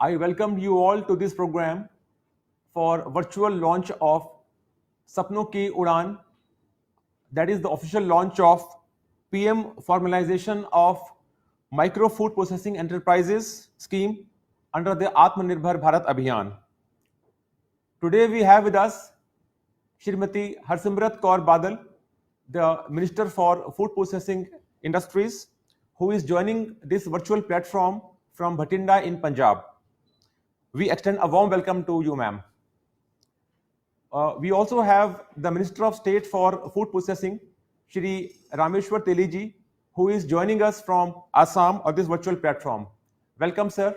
I welcome you all to this program for virtual launch of SAPNO Ka UDAAN, that is the official launch of PM formalization of micro food processing enterprises scheme under the Atmanirbhar Bharat Abhiyan. Today we have with us Shrimati Harsimrat Kaur Badal, the Minister for Food Processing Industries, who is joining this virtual platform from Bhatinda in Punjab. We extend a warm welcome to you, ma'am. We also have the Minister of State for Food Processing, Shri Rameswar Teli ji, who is joining us from Assam on this virtual platform. Welcome, sir.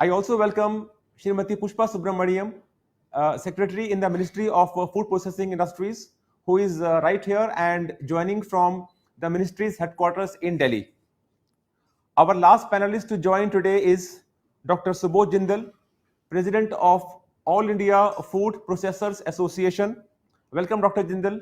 I also welcome Shrimati Pushpa Subramaniam, Secretary in the Ministry of Food Processing Industries, who is right here and joining from the ministry's headquarters in Delhi. Our last panelist to join today is Dr. Subodh Jindal, President of All India Food Processors Association. Welcome, Dr. Jindal.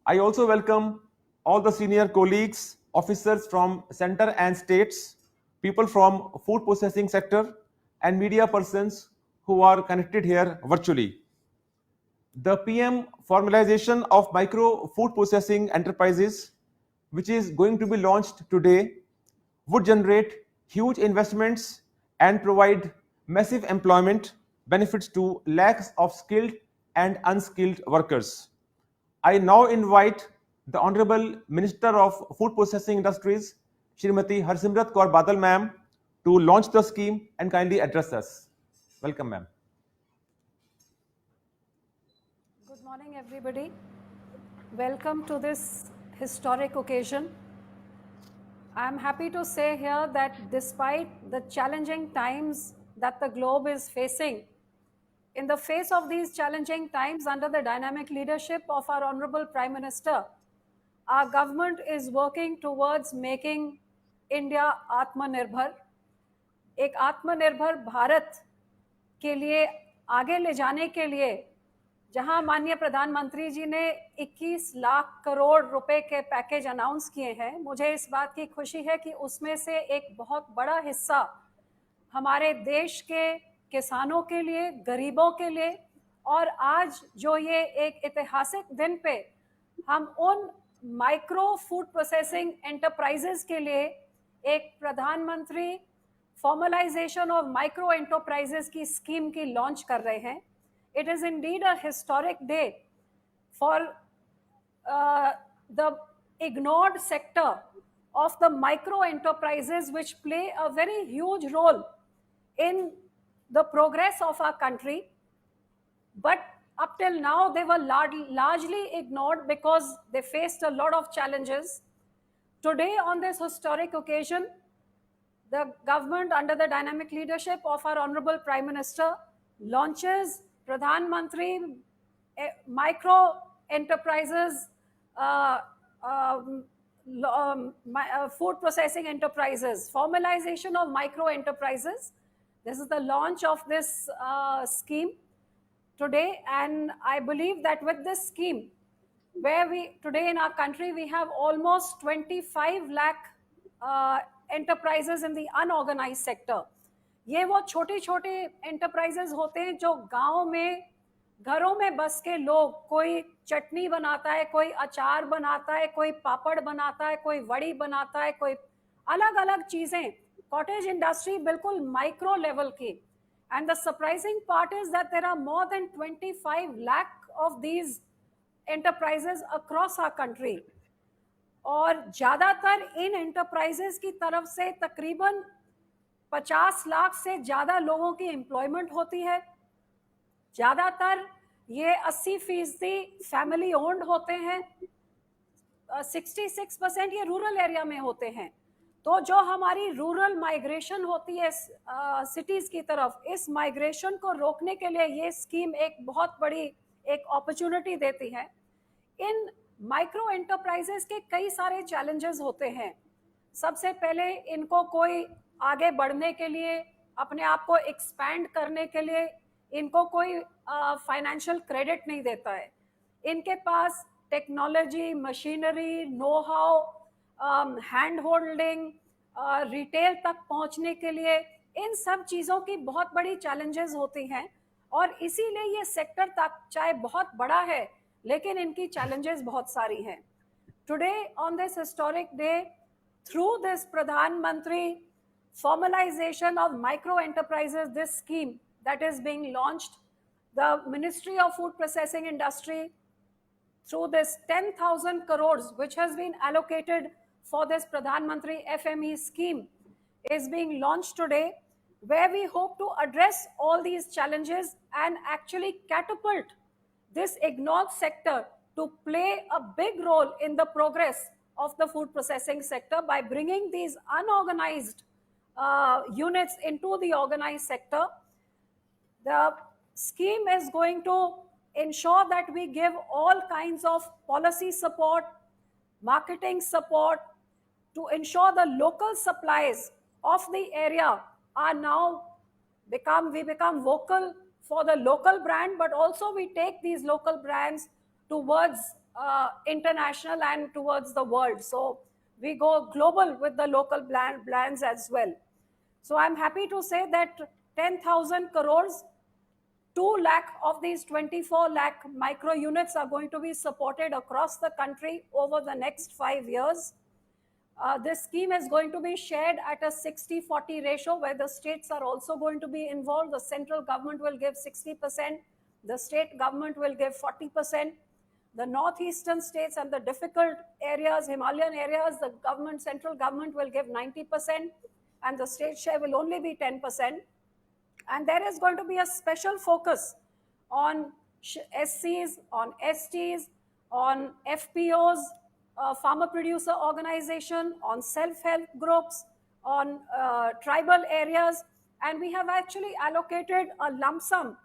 I also welcome all the senior colleagues, officers from center and states, people from food processing sector, and media persons who are connected here virtually. The PM formalization of micro food processing enterprises, which is going to be launched today, would generate huge investments and provide massive employment benefits to lakhs of skilled and unskilled workers. I now invite the Honorable Minister of Food Processing Industries, Shrimati Harsimrat Kaur Badal ma'am, to launch the scheme and kindly address us. Welcome, ma'am. Good morning, everybody. Welcome to this historic occasion. I am happy to say here that despite the challenging times that the globe is facing, in the face of these challenging times, under the dynamic leadership of our Honorable Prime Minister, our government is working towards making India Atmanirbhar. एक आत्मनिर्भर भारत के लिए आगे ले जाने के लिए जहां माननीय प्रधानमंत्री जी ने 21 लाख करोड़ रुपए के पैकेज अनाउंस किए हैं, मुझे इस बात की खुशी है कि उसमें से एक बहुत बड़ा हिस्सा हमारे देश के किसानों के लिए, गरीबों के लिए, और आज जो ये एक ऐतिहासिक दिन पे हम उन माइक्रो फूड प्रोसेसिंग एंटरप्राइजेस के लिए एक प्रधानमंत्री फॉर्मलाइजेशन ऑफ माइक्रो एंटरप्राइजेस की स्कीम की लॉन्च कर रहे हैं. It is indeed a historic day for the ignored sector of the micro enterprises, which play a very huge role in the progress of our country. But up till now, they were largely ignored because they faced a lot of challenges. Today, on this historic occasion, the government, under the dynamic leadership of our Honorable Prime Minister, launches Pradhan Mantri Micro Enterprises, Food Processing Enterprises, formalization of micro enterprises. This is the launch of this scheme today, and I believe that with this scheme, where today in our country we have almost 25 lakh enterprises in the unorganized sector. ये वो छोटे छोटे enterprises होते हैं जो गांव में घरों में बस के लोग, कोई चटनी बनाता है, कोई अचार बनाता है, कोई पापड़ बनाता है, कोई वड़ी बनाता है, कोई अलग अलग चीजें, कॉटेज इंडस्ट्री बिल्कुल माइक्रो लेवल की. And the surprising part is that there are more than 25 lakh of these enterprises across our country. और ज्यादातर इन एंटरप्राइजेस की तरफ से तकरीबन 50 लाख से ज्यादा लोगों की एम्प्लॉयमेंट होती है. ज्यादातर ये 80% फैमिली ओन्ड होते हैं. 66% ये रूरल एरिया में होते हैं. तो जो हमारी रूरल माइग्रेशन होती है सिटीज की तरफ, इस माइग्रेशन को रोकने के लिए ये स्कीम एक बहुत बड़ी एक अपॉर्चुनिटी देती है. इन माइक्रो एंटरप्राइजेस के कई सारे चैलेंजेस होते हैं. सबसे पहले इनको कोई आगे बढ़ने के लिए, अपने आप को एक्सपैंड करने के लिए इनको कोई फाइनेंशियल क्रेडिट नहीं देता है. इनके पास technology, machinery, know how, hand holding, retail तक पहुंचने के लिए इन सब चीज़ों की बहुत बड़ी चैलेंजेस होती हैं और इसीलिए ये सेक्टर तक चाहे बहुत बड़ा है लेकिन इनकी चैलेंजेस बहुत सारी हैं. Today on this historic day, through this Pradhan Mantri formalization of micro enterprises, this scheme that is being launched, the Ministry of Food Processing Industry, through this 10,000 crores which has been allocated for this Pradhan Mantri FME scheme, is being launched today, where we hope to address all these challenges and actually catapult this ignored sector to play a big role in the progress of the food processing sector by bringing these unorganized units into the organized sector. The scheme is going to ensure that we give all kinds of policy support, marketing support, to ensure the local supplies of the area are now we become vocal for the local brand, but also we take these local brands towards international and towards the world. So we go global with the local brands as well. So I'm happy to say that 10,000 crores, 2 lakh of these 24 lakh micro units are going to be supported across the country over the next 5 years. This scheme is going to be shared at a 60-40 ratio, where the states are also going to be involved. The central government will give 60%, the state government will give 40%. The northeastern states and the difficult areas, Himalayan areas, the central government will give 90%, and the state share will only be 10%. And there is going to be a special focus on SCs, on STs, on FPOs, farmer producer organization, on self-help groups, on tribal areas. And we have actually allocated a lump sum,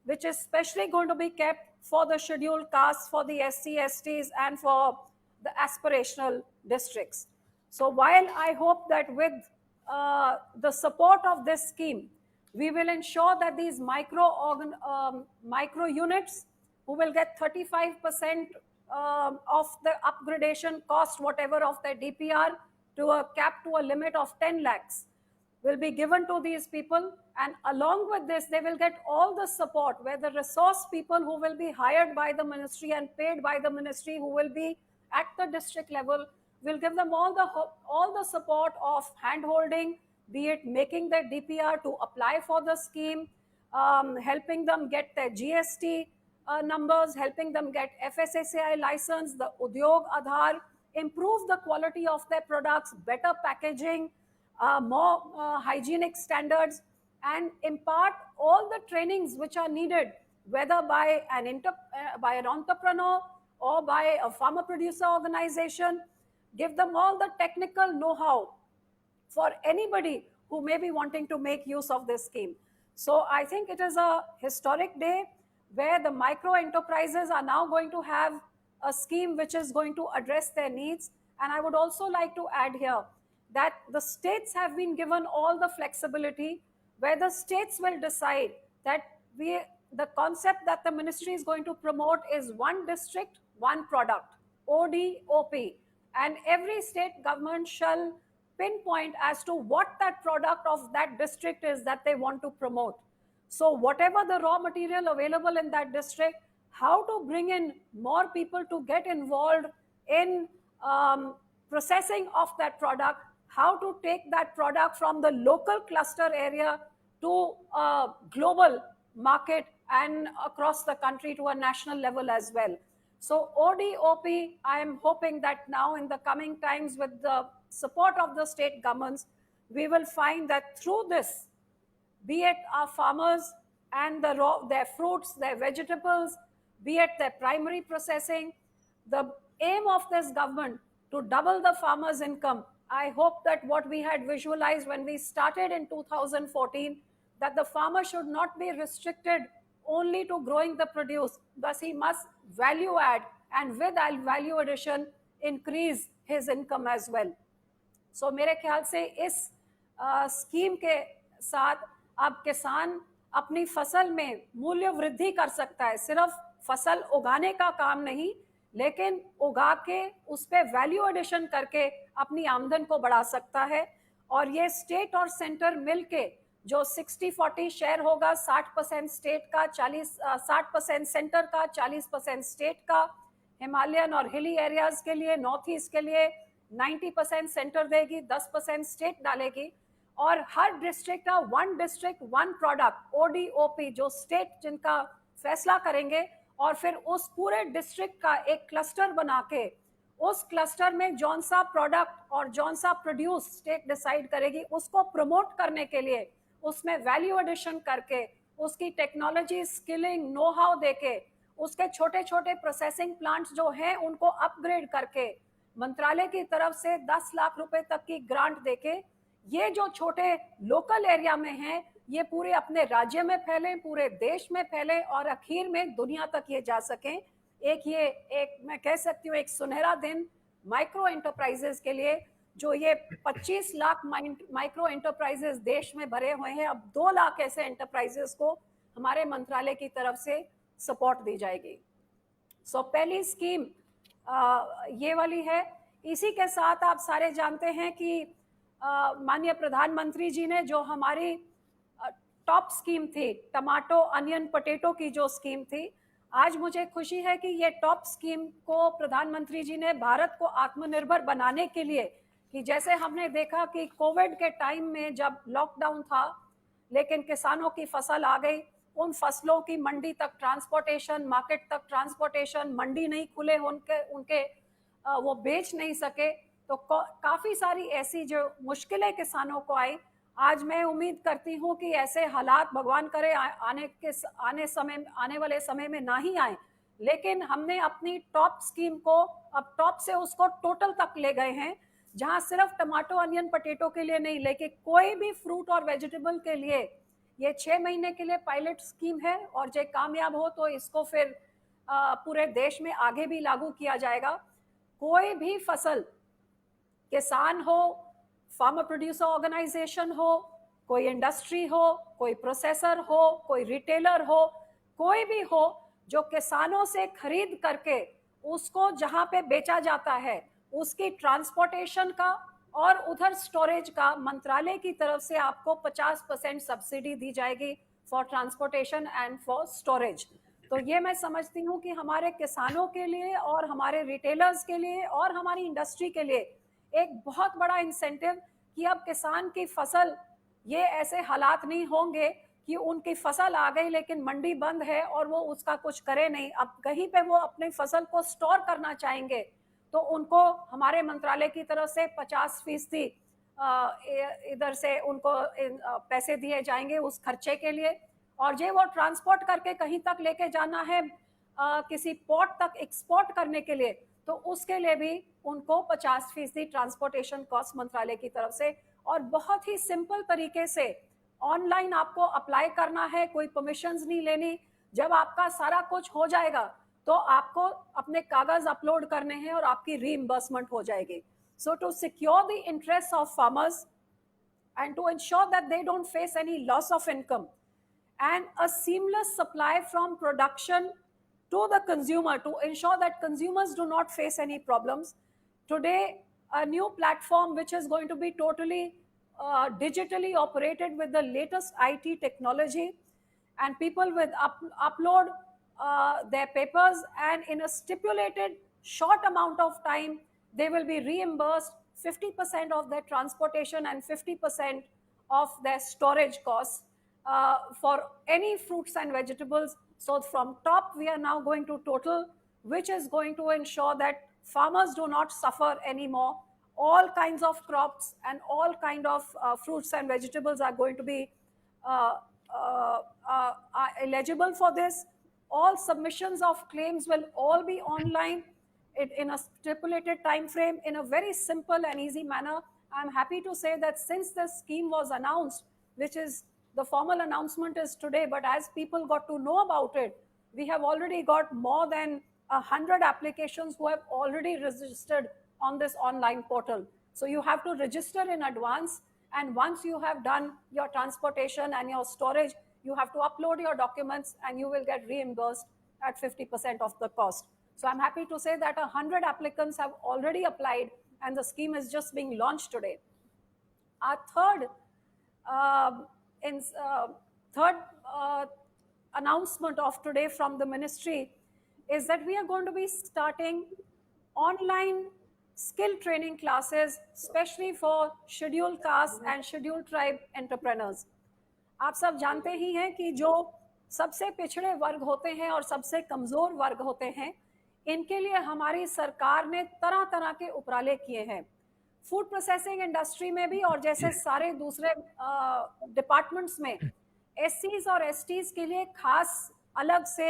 which is specially going to be kept for the scheduled castes, for the SC, STs, and for the aspirational districts. So while I hope that with the support of this scheme, we will ensure that these micro units, who will get 35% of the upgradation cost, whatever of their DPR, to a cap to a limit of 10 lakhs, will be given to these people. And along with this, they will get all the support, where the resource people who will be hired by the ministry and paid by the ministry, who will be at the district level, will give them all the support of hand-holding, be it making their DPR to apply for the scheme, helping them get their GST numbers, helping them get FSSAI license, the Udyog Aadhaar, improve the quality of their products, better packaging, more hygienic standards, and impart all the trainings which are needed, whether by an entrepreneur or by a farmer producer organization. Give them all the technical know-how for anybody who may be wanting to make use of this scheme. So I think it is a historic day where the micro enterprises are now going to have a scheme which is going to address their needs. And I would also like to add here that the states have been given all the flexibility, where the states will decide that the concept that the ministry is going to promote is one district, one product, ODOP, and every state government shall pinpoint as to what that product of that district is that they want to promote. So whatever the raw material available in that district, how to bring in more people to get involved in processing of that product, how to take that product from the local cluster area to a global market and across the country to a national level as well. So ODOP, I am hoping that now in the coming times, with the support of the state governments, we will find that through this, be it our farmers and their fruits, their vegetables, be it their primary processing, the aim of this government to double the farmers' income. I hope that what we had visualized when we started in 2014, that the farmer should not be restricted only to growing the produce, thus he must value add, and with value addition increase his income as well. So मेरे ख्याल से इस scheme के साथ अब किसान अपनी फसल में मूल्य वृद्धि कर सकता है, सिर्फ फसल उगाने का काम नहीं, लेकिन उगा के उस पे वैल्यू एडिशन करके अपनी आमदन को बढ़ा सकता है. और ये स्टेट और सेंटर मिलके जो 60-40 शेयर होगा, 60% स्टेट का, 60% सेंटर का, 40% स्टेट का। हिमालयन और हिली एरियाज के लिए, नॉर्थ ईस्ट के लिए 90% सेंटर देगी, 10% स्टेट डालेगी। और हर डिस्ट्रिक्ट का 1 डिस्ट्रिक्ट 1 प्रोडक्ट, ODOP, जो स्टेट जिनका फैसला करेंगे, और फिर उस पूरे डिस्ट्रिक्ट का एक क्लस्टर बना के उस क्लस्टर में जौन सा प्रोडक्ट और जौन सा प्रोड्यूस स्टेट डिसाइड करेगी, उसको प्रमोट करने के लिए उसमें वैल्यू एडिशन करके, उसकी टेक्नोलॉजी, स्किलिंग, नो हाउ देके, उसके छोटे छोटे प्रोसेसिंग प्लांट्स जो हैं उनको अपग्रेड करके मंत्रालय की तरफ से 10 लाख रुपए तक की ग्रांट देके, ये जो छोटे लोकल एरिया में हैं, ये पूरे अपने राज्य में फैले, पूरे देश में फैले, और आखिर में दुनिया तक ये जा सकें। एक मैं कह सकती हूँ एक सुनहरा दिन माइक्रो एंटरप्राइजेस के लिए, जो ये 25 लाख माइक्रो एंटरप्राइजेस देश में भरे हुए हैं। अब 2 लाख ऐसे एंटरप्राइजेस को हमारे मंत्रालय की तरफ से सपोर्ट दी जाएगी। सो पहली स्कीम ये वाली है। इसी के साथ आप सारे जानते हैं कि माननीय प्रधानमंत्री जी ने जो हमारी टॉप स्कीम थी, टमाटो अनियन पोटैटो की जो स्कीम थी, आज मुझे खुशी है कि ये टॉप स्कीम को प्रधानमंत्री जी ने भारत को आत्मनिर्भर बनाने के लिए, कि जैसे हमने देखा कि कोविड के टाइम में जब लॉकडाउन था, लेकिन किसानों की फसल आ गई, उन फसलों की मंडी तक ट्रांसपोर्टेशन, मार्केट तक ट्रांसपोर्टेशन, मंडी नहीं खुले उनके वो बेच नहीं सके, तो काफ़ी सारी ऐसी जो मुश्किलें किसानों को आई। आज मैं उम्मीद करती हूँ कि ऐसे हालात भगवान करे आने वाले समय में ना ही आए, लेकिन हमने अपनी टॉप स्कीम को अब टॉप से उसको टोटल तक ले गए हैं, जहां सिर्फ टमाटो अनियन पोटैटो के लिए नहीं, लेकिन कोई भी फ्रूट और वेजिटेबल के लिए ये 6 महीने के लिए पायलट स्कीम है, और जो कामयाब हो तो इसको फिर पूरे देश में आगे भी लागू किया जाएगा। कोई भी फसल, किसान हो, फार्मर प्रोड्यूसर ऑर्गेनाइजेशन हो, कोई इंडस्ट्री हो, कोई प्रोसेसर हो, कोई रिटेलर हो, कोई भी हो, जो किसानों से खरीद करके उसको जहां पे बेचा जाता है, उसकी ट्रांसपोर्टेशन का और उधर स्टोरेज का मंत्रालय की तरफ से आपको 50% सब्सिडी दी जाएगी for transportation and for storage. तो ये मैं समझती हूँ कि हमारे किसानों के लिए और हमारे रिटेलर्स के लिए और हमारी इंडस्ट्री के लिए एक बहुत बड़ा इंसेंटिव, कि अब किसान की फसल, ये ऐसे हालात नहीं होंगे कि उनकी फसल आ गई लेकिन मंडी बंद है और वो उसका कुछ करे नहीं। अब कहीं पे वो अपनी फसल को स्टोर करना चाहेंगे तो उनको हमारे मंत्रालय की तरफ से 50% इधर से उनको पैसे दिए जाएंगे उस खर्चे के लिए। और जो वो ट्रांसपोर्ट करके कहीं तक लेके जाना है, किसी पोर्ट तक एक्सपोर्ट करने के लिए, तो उसके लिए भी उनको 50% ट्रांसपोर्टेशन कॉस्ट मंत्रालय की तरफ से। और बहुत ही सिंपल तरीके से ऑनलाइन आपको अप्लाई करना है, कोई परमिशंस नहीं लेनी। जब आपका सारा कुछ हो जाएगा तो आपको अपने कागज अपलोड करने हैं और आपकी रीइंबर्समेंट हो जाएगी। So to secure the interest of farmers and to ensure that they don't face any loss of income and a seamless supply from production to the consumer, to ensure that consumers do not face any problems. Today, a new platform which is going to be totally digitally operated with the latest IT technology, and people will upload their papers, and in a stipulated short amount of time, they will be reimbursed 50% of their transportation and 50% of their storage costs for any fruits and vegetables. So from top, we are now going to total, which is going to ensure that farmers do not suffer anymore. All kinds of crops and all kind of fruits and vegetables are going to be are eligible for this. All submissions of claims will all be online in a stipulated time frame, in a very simple and easy manner. I'm happy to say that since this scheme was announced, which is the formal announcement is today, but as people got to know about it, we have already got more than 100 applications who have already registered on this online portal. So you have to register in advance, and once you have done your transportation and your storage, you have to upload your documents and you will get reimbursed at 50% of the cost. So I'm happy to say that 100 applicants have already applied and the scheme is just being launched today. Our third third announcement of today from the ministry is that we are going to be starting online skill training classes, especially for scheduled caste and scheduled tribe entrepreneurs. आप सब जानते ही हैं कि जो सबसे पिछड़े वर्ग होते हैं और सबसे कमजोर वर्ग होते हैं, इनके लिए हमारी सरकार ने तरह तरह के उपराले किए हैं। फूड प्रोसेसिंग इंडस्ट्री में भी और जैसे सारे दूसरे डिपार्टमेंट्स में एससीज और एसटीज के लिए खास अलग से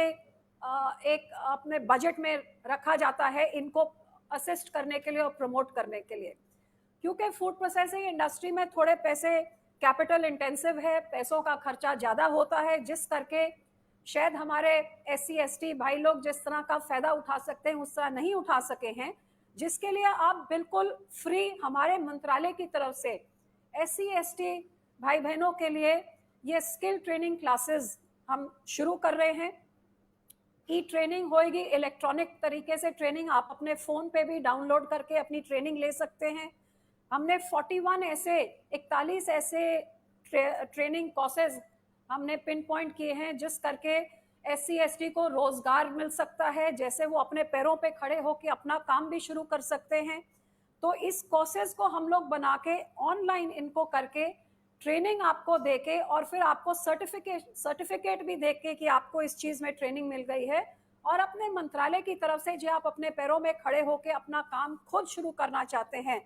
एक अपने बजट में रखा जाता है इनको असिस्ट करने के लिए और प्रमोट करने के लिए, क्योंकि फूड प्रोसेसिंग इंडस्ट्री में थोड़े पैसे कैपिटल इंटेंसिव है, पैसों का खर्चा ज़्यादा होता है, जिस करके शायद हमारे एससी एसटी भाई लोग जिस तरह का फ़ायदा उठा सकते हैं उस तरह नहीं उठा सके हैं, जिसके लिए आप बिल्कुल फ्री हमारे मंत्रालय की तरफ से एससी एसटी भाई बहनों के लिए ये स्किल ट्रेनिंग क्लासेस हम शुरू कर रहे हैं। ई ट्रेनिंग होएगी, इलेक्ट्रॉनिक तरीके से ट्रेनिंग, आप अपने फ़ोन पे भी डाउनलोड करके अपनी ट्रेनिंग ले सकते हैं। हमने 41 ऐसे ट्रेनिंग कोर्सेज हमने पिन पॉइंट किए हैं जिस करके एससी एसटी को रोजगार मिल सकता है, जैसे वो अपने पैरों पे खड़े होकर अपना काम भी शुरू कर सकते हैं। तो इस कोर्सेज को हम लोग बना के ऑनलाइन इनको करके ट्रेनिंग आपको देके और फिर आपको सर्टिफिकेट भी देके कि आपको इस चीज़ में ट्रेनिंग मिल गई है, और अपने मंत्रालय की तरफ से जो आप अपने पैरों में खड़े होकर अपना काम खुद शुरू करना चाहते हैं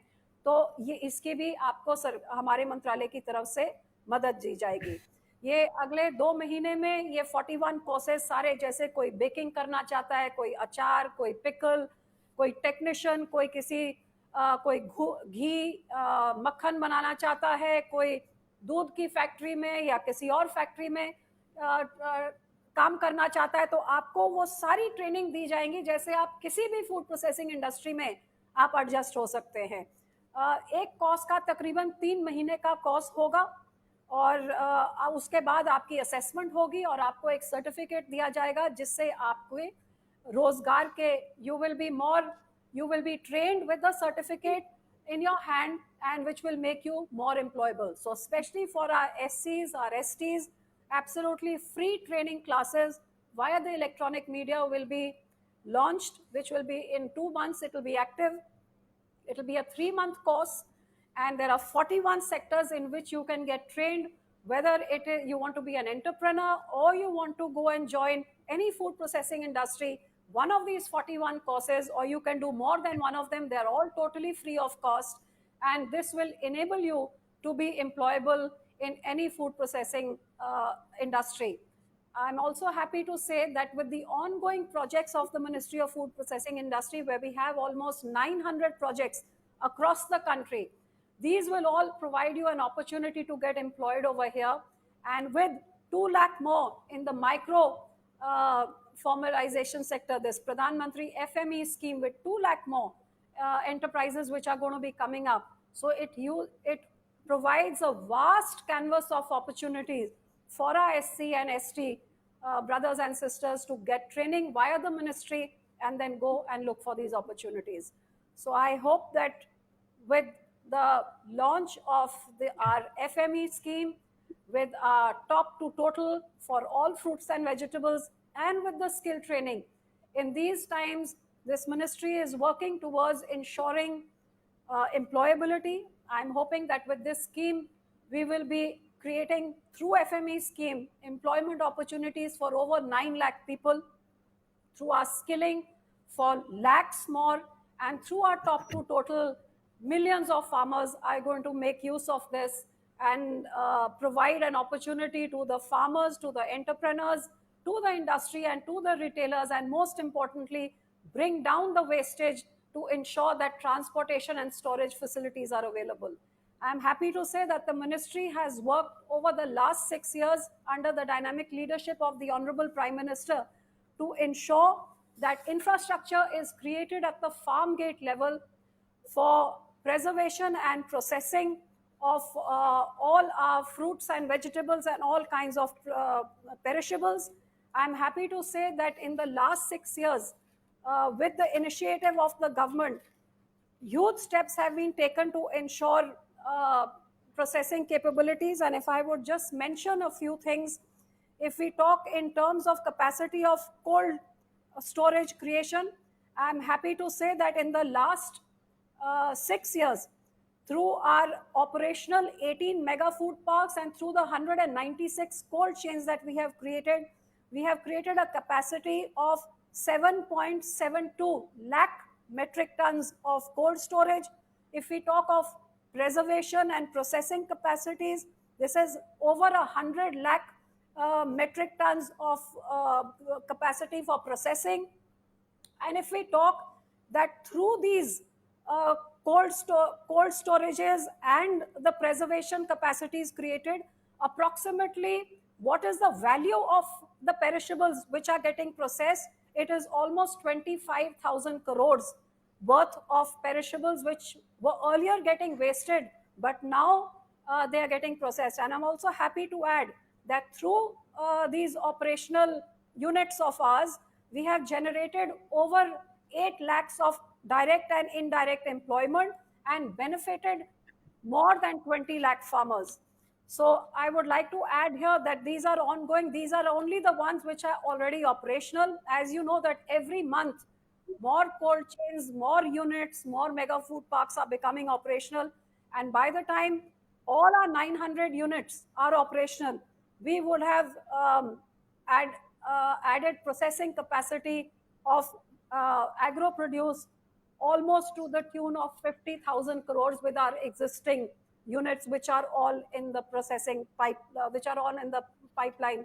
तो ये इसकी भी आपको हमारे मंत्रालय की तरफ से मदद दी जाएगी। ये अगले 2 महीने में ये 41 कोर्सेज सारे, जैसे कोई बेकिंग करना चाहता है, कोई अचार, कोई पिकल, कोई टेक्नीशियन, कोई कोई घी मक्खन बनाना चाहता है, कोई दूध की फैक्ट्री में या किसी और फैक्ट्री में काम करना चाहता है, तो आपको वो सारी ट्रेनिंग दी जाएंगी जैसे आप किसी भी फूड प्रोसेसिंग इंडस्ट्री में आप एडजस्ट हो सकते हैं। एक कोर्स का तकरीबन 3 महीने का कोर्स होगा और उसके बाद आपकी असेसमेंट होगी और आपको एक सर्टिफिकेट दिया जाएगा जिससे आपको रोजगार के you will be trained with the certificate in your hand and which will make you more employable. So especially for our SCs, our STs, absolutely free training classes via the electronic media will be launched, which will be in 2 months. It will be active. It will be a 3-month course, and there are 41 sectors in which you can get trained, whether it is you want to be an entrepreneur or you want to go and join any food processing industry, one of these 41 courses, or you can do more than one of them. They're all totally free of cost, and this will enable you to be employable in any food processing industry. I'm also happy to say that with the ongoing projects of the Ministry of Food Processing Industry, where we have almost 900 projects across the country, these will all provide you an opportunity to get employed over here. And with 2 lakh more in the micro formalization sector, this Pradhan Mantri FME scheme with 2 lakh more enterprises which are going to be coming up. So it provides a vast canvas of opportunities for our SC and ST brothers and sisters to get training via the ministry and then go and look for these opportunities. So I hope that with the launch of our FME scheme, with our top to total for all fruits and vegetables, and with the skill training, in these times, this ministry is working towards ensuring employability. I'm hoping that with this scheme, we will be creating through FME scheme employment opportunities for over 9 lakh people, through our skilling for lakhs more, and through our top to total, millions of farmers are going to make use of this and provide an opportunity to the farmers, to the entrepreneurs, to the industry and to the retailers, and most importantly, bring down the wastage to ensure that transportation and storage facilities are available. I'm happy to say that the ministry has worked over the last 6 years under the dynamic leadership of the Honorable Prime Minister to ensure that infrastructure is created at the farm gate level for preservation and processing of all our fruits and vegetables and all kinds of perishables. I'm happy to say that in the last 6 years, with the initiative of the government, huge steps have been taken to ensure processing capabilities. And if I would just mention a few things, if we talk in terms of capacity of cold storage creation, I'm happy to say that in the last 6 years, through our operational 18 mega food parks and through the 196 cold chains that we have created a capacity of 7.72 lakh metric tons of cold storage. If we talk of preservation and processing capacities, this is over 100 lakh metric tons of capacity for processing. And if we talk that through these cold storages and the preservation capacities created, approximately what is the value of the perishables which are getting processed? It is almost 25,000 crores worth of perishables which were earlier getting wasted, but now they are getting processed. And I'm also happy to add that through these operational units of ours, we have generated over 8 lakhs of direct and indirect employment and benefited more than 20 lakh farmers. So I would like to add here that these are ongoing. These are only the ones which are already operational. As you know that every month, more cold chains, more units, more mega food parks are becoming operational. And by the time all our 900 units are operational, we would have added processing capacity of agro produce almost to the tune of 50,000 crores with our existing units, which are all in the processing which are all in the pipeline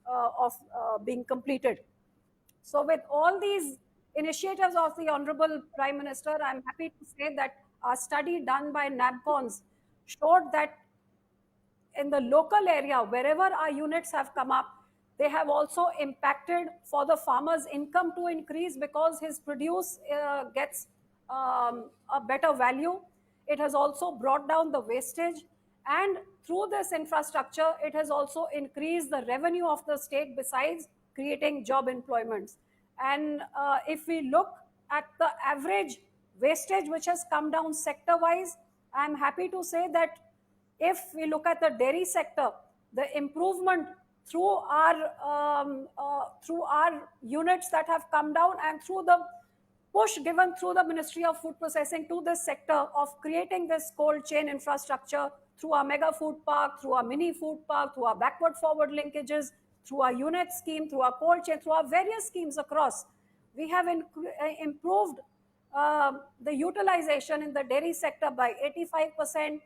of being completed. So with all these initiatives of the Honorable Prime Minister, I'm happy to say that a study done by NABCONS showed that in the local area, wherever our units have come up, they have also impacted for the farmer's income to increase because his produce gets a better value. It has also brought down the wastage, and through this infrastructure, it has also increased the revenue of the state besides creating job employments. And if we look at the average wastage which has come down sector-wise, I'm happy to say that if we look at the dairy sector, the improvement through our units that have come down and through the push given through the Ministry of Food Processing to this sector of creating this cold chain infrastructure through our mega food park, through our mini food park, through our backward forward linkages, through our unit scheme, through our cold chain, through our various schemes across, we have improved the utilization in the dairy sector by 85%.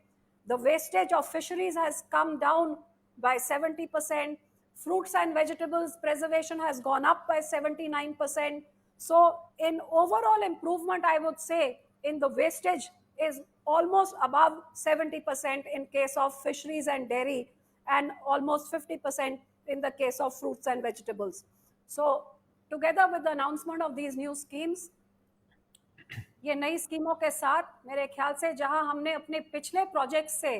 The wastage of fisheries has come down by 70%. Fruits and vegetables preservation has gone up by 79%. So in overall improvement, I would say in the wastage is almost above 70% in case of fisheries and dairy, and almost 50% in the case of fruits and vegetables. So together with the announcement of these new schemes, ये नई स्कीमों के साथ मेरे ख्याल से जहां हमने अपने पिछले प्रोजेक्ट से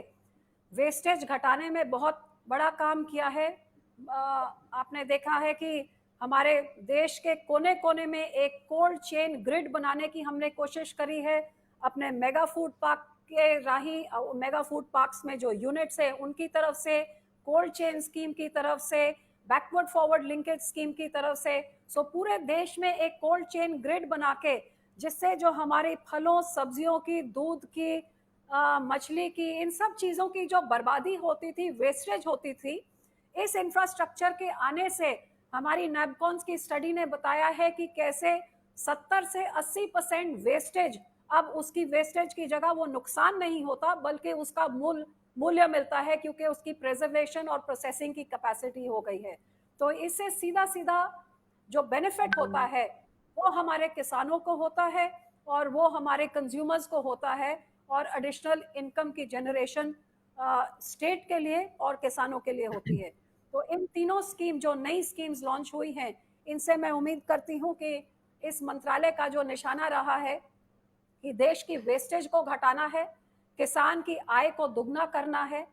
वेस्टेज घटाने में बहुत बड़ा काम किया है, आपने देखा है कि हमारे देश के कोने कोने में एक कोल्ड चेन ग्रिड बनाने की हमने कोशिश करी है अपने मेगा फूड पार्क के राही मेगा फूड पार्क्स में जो यूनिट्स है उनकी तरफ से, कोल्ड चेन स्कीम की तरफ से, बैकवर्ड फॉरवर्ड लिंकेज स्कीम की तरफ से। सो पूरे देश में एक कोल्ड चेन ग्रिड बना के जिससे जो हमारे फलों, सब्जियों की, दूध की, मछली की, इन सब चीज़ों की जो बर्बादी होती थी, वेस्टेज होती थी, इस इंफ्रास्ट्रक्चर के आने से हमारी नैबकॉन्स की स्टडी ने बताया है कि कैसे 70 से 80% वेस्टेज, अब उसकी वेस्टेज की जगह वो नुकसान नहीं होता बल्कि उसका मूल्य मिलता है क्योंकि उसकी प्रिजर्वेशन और प्रोसेसिंग की कैपेसिटी हो गई है। तो इससे सीधा सीधा जो बेनिफिट होता है वो हमारे किसानों को होता है और वो हमारे कंज्यूमर्स को होता है और एडिशनल इनकम की जनरेशन स्टेट के लिए और किसानों के लिए होती है। तो इन तीनों स्कीम जो नई स्कीम्स लॉन्च हुई हैं, इनसे मैं उम्मीद करती हूं कि इस मंत्रालय का जो निशाना रहा है कि देश की वेस्टेज को घटाना है, किसान की आय को दुगना करना है,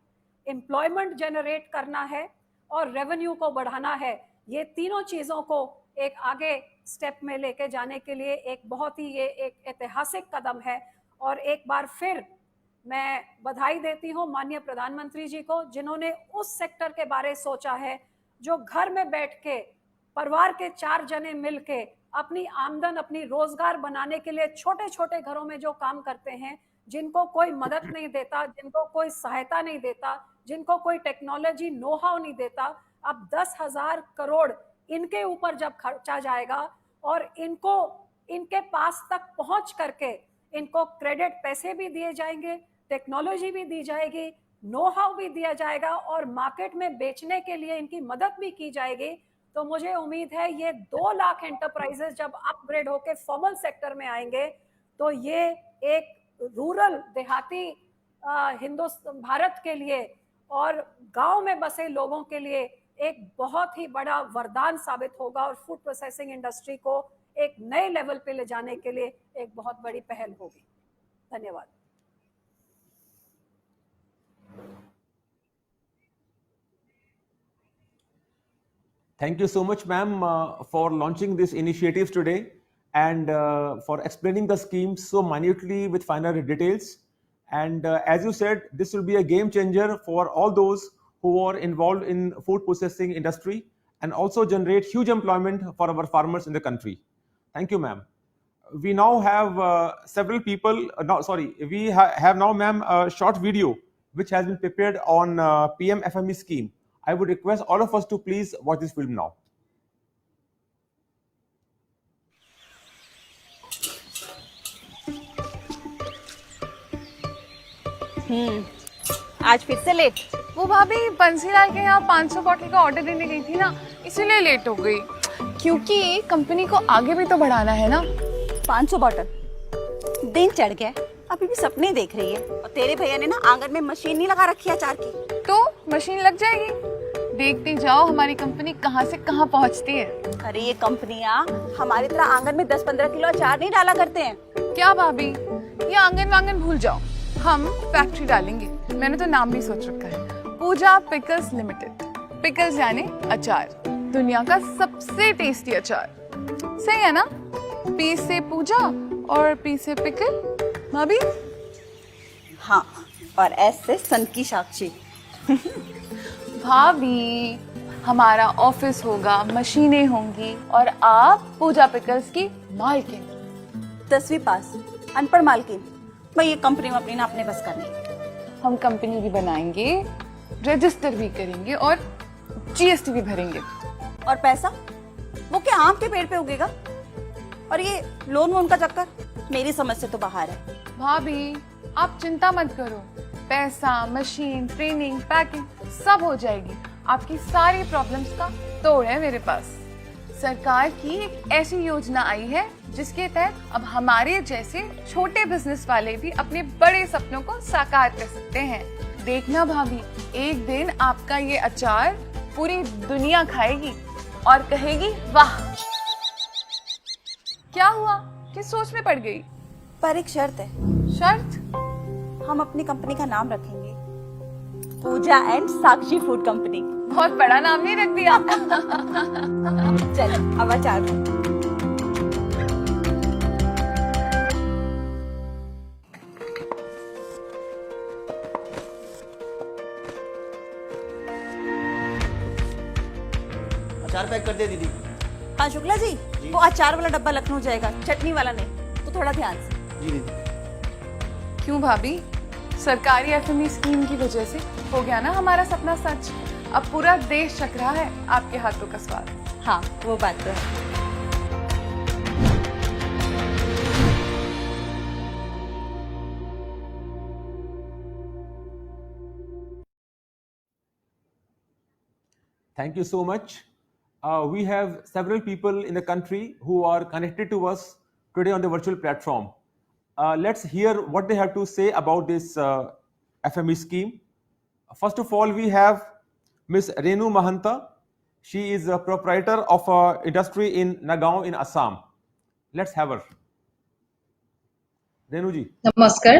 एम्प्लॉयमेंट जनरेट करना है और रेवेन्यू को बढ़ाना है, ये तीनों चीज़ों को एक आगे स्टेप में लेके जाने के लिए एक बहुत ही ये एक ऐतिहासिक कदम है। और एक बार फिर मैं बधाई देती हूँ माननीय प्रधानमंत्री जी को, जिन्होंने उस सेक्टर के बारे सोचा है जो घर में बैठ के परिवार के 4 जने मिलके अपनी आमदन, अपनी रोजगार बनाने के लिए छोटे छोटे घरों में जो काम करते हैं, जिनको कोई मदद नहीं देता, जिनको कोई सहायता नहीं देता, जिनको कोई टेक्नोलॉजी नो हाउ नहीं देता, अब 10,000 करोड़ इनके ऊपर जब खर्चा जाएगा और इनको इनके पास तक पहुंच करके इनको क्रेडिट पैसे भी दिए जाएंगे, टेक्नोलॉजी भी दी जाएगी, नो हाउ भी दिया जाएगा और मार्केट में बेचने के लिए इनकी मदद भी की जाएगी, तो मुझे उम्मीद है ये 2 लाख एंटरप्राइजेस जब अपग्रेड होकर फॉर्मल सेक्टर में आएंगे तो ये एक रूरल देहाती हिंदुस्तान भारत के लिए और गांव में बसे लोगों के लिए एक बहुत ही बड़ा वरदान साबित होगा और फूड प्रोसेसिंग इंडस्ट्री को एक नए लेवल पे ले जाने के लिए एक बहुत बड़ी पहल होगी। धन्यवाद। Thank you so much, ma'am, for launching these initiatives today and for explaining the schemes so minutely with finer details. And as you said, this will be a game changer for all those who are involved in food processing industry and also generate huge employment for our farmers in the country. Thank you, ma'am. We now have several people. We have now, ma'am, a short video which has been prepared on PM FME scheme. I would request all of us to please watch this film now. आज फिर से late. वो भाभी बंसीलाल के यहाँ 500 bottle का order देने गई थी ना, इसीलिए लेट हो गई। क्योंकि कंपनी को आगे भी तो बढ़ाना है ना। 500 बॉटल, दिन चढ़ गया, अभी भी सपने देख रही है। और तेरे भैया ने ना आंगन में मशीन नहीं लगा रखी अचार की। तो मशीन लग जाएगी। देखते जाओ हमारी कंपनी कहाँ से कहाँ पहुँचती है। अरे ये कंपनियाँ हमारी तरह आंगन में 10-15 किलो अचार नहीं डाला करते हैं। क्या भाभी, ये आंगन वांगन भूल जाओ, हम फैक्ट्री डालेंगे। मैंने तो नाम भी सोच रखा है, पूजा पिकल्स लिमिटेड। पिकल्स यानी अचार, दुनिया का सबसे टेस्टी अचार। सही है ना? पी से पूजा और पी से पिकल। भाभी हाँ, और एस से सन की साक्षी। भाभी हमारा ऑफिस होगा, मशीनें होंगी और आप पूजा पिकल्स की मालकिन। 10वीं पास, अनपढ़ मालकिन। मैं ये कंपनी में अपनी ना अपने बस करनी। हम कंपनी भी बनाएंगे, रजिस्टर भी करेंगे और जीएसटी भी भरेंगे। और पैसा वो क्या आम के पेड़ पे उगेगा? और ये लोन वोन का चक्कर मेरी समझ से तो बाहर है। भाभी आप चिंता मत करो, पैसा, मशीन, ट्रेनिंग, पैकिंग सब हो जाएगी। आपकी सारी प्रॉब्लम्स का तोड़ है मेरे पास। सरकार की एक ऐसी योजना आई है जिसके तहत अब हमारे जैसे छोटे बिजनेस वाले भी अपने बड़े सपनों को साकार कर सकते हैं। देखना भाभी, एक दिन आपका ये अचार पूरी दुनिया खाएगी और कहेगी वाह। क्या हुआ, किस सोच में पड़ गई? पर एक शर्त है। शर्त? हम अपनी कंपनी का नाम रखेंगे पूजा एंड साक्षी फूड कंपनी। बहुत बड़ा नाम नहीं रख दिया। चल अब अचार। अचार पैक कर दे दीदी। हाँ शुक्ला जी, वो अचार वाला डब्बा लखनऊ जाएगा, चटनी वाला नहीं, तो थोड़ा ध्यान से। जी दीदी। क्यों भाभी, सरकारी एफएमई स्कीम की वजह से हो गया ना हमारा सपना सच। अब पूरा देश चख रहा है आपके हाथों का स्वाद। हाँ वो बात तो है। Thank you so much. We have several people in the country who are connected to us today on the virtual platform. Let's hear what they have to say about this FME scheme. First of all, we have Ms. Renu Mahanta. She is a proprietor of an industry in Nagaon in Assam. Let's have her. Renu जी नमस्कार।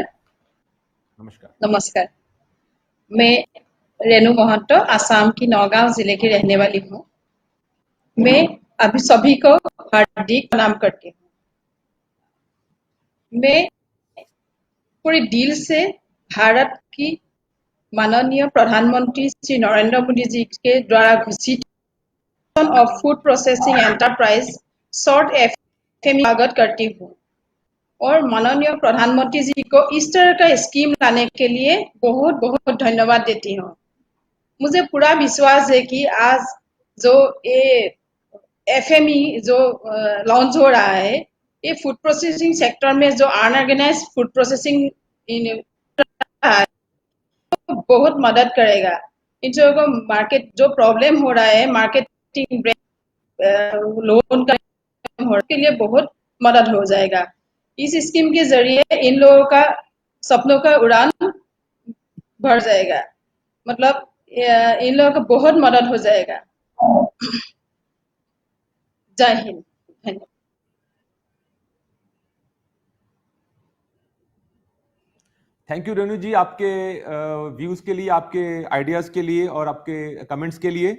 नमस्कार। नमस्कार, मैं रेनू महतो आसाम की नौगांव जिले की रहने वाली हूँ। मैं अभी सभी को हार्दिक प्रणाम करती हूँ। मैं पूरी दिल से भारत की माननीय प्रधानमंत्री श्री नरेंद्र मोदी जी के द्वारा घोषित of food processing enterprise short FME स्वागत करती हूँ और माननीय प्रधानमंत्री जी को इस तरह का स्कीम लाने के लिए बहुत बहुत धन्यवाद देती हूँ। मुझे पूरा विश्वास है कि आज जो ये एफएमई जो लॉन्च हो रहा है, ये फूड प्रोसेसिंग सेक्टर में जो अनऑर्गेनाइज फूड प्रोसेसिंग बहुत मदद करेगा। इन लोगों को मार्केट जो प्रॉब्लम हो रहा है मार्केटिंग लोन का के लिए बहुत मदद हो जाएगा। इस स्कीम के जरिए इन लोगों का सपनों का उड़ान भर जाएगा, मतलब इन लोगों को बहुत मदद हो जाएगा। जय हिंद, धन्यवाद। थैंक यू रेणु जी, आपके व्यूज के लिए, आपके आइडियाज के लिए और आपके कमेंट्स के लिए।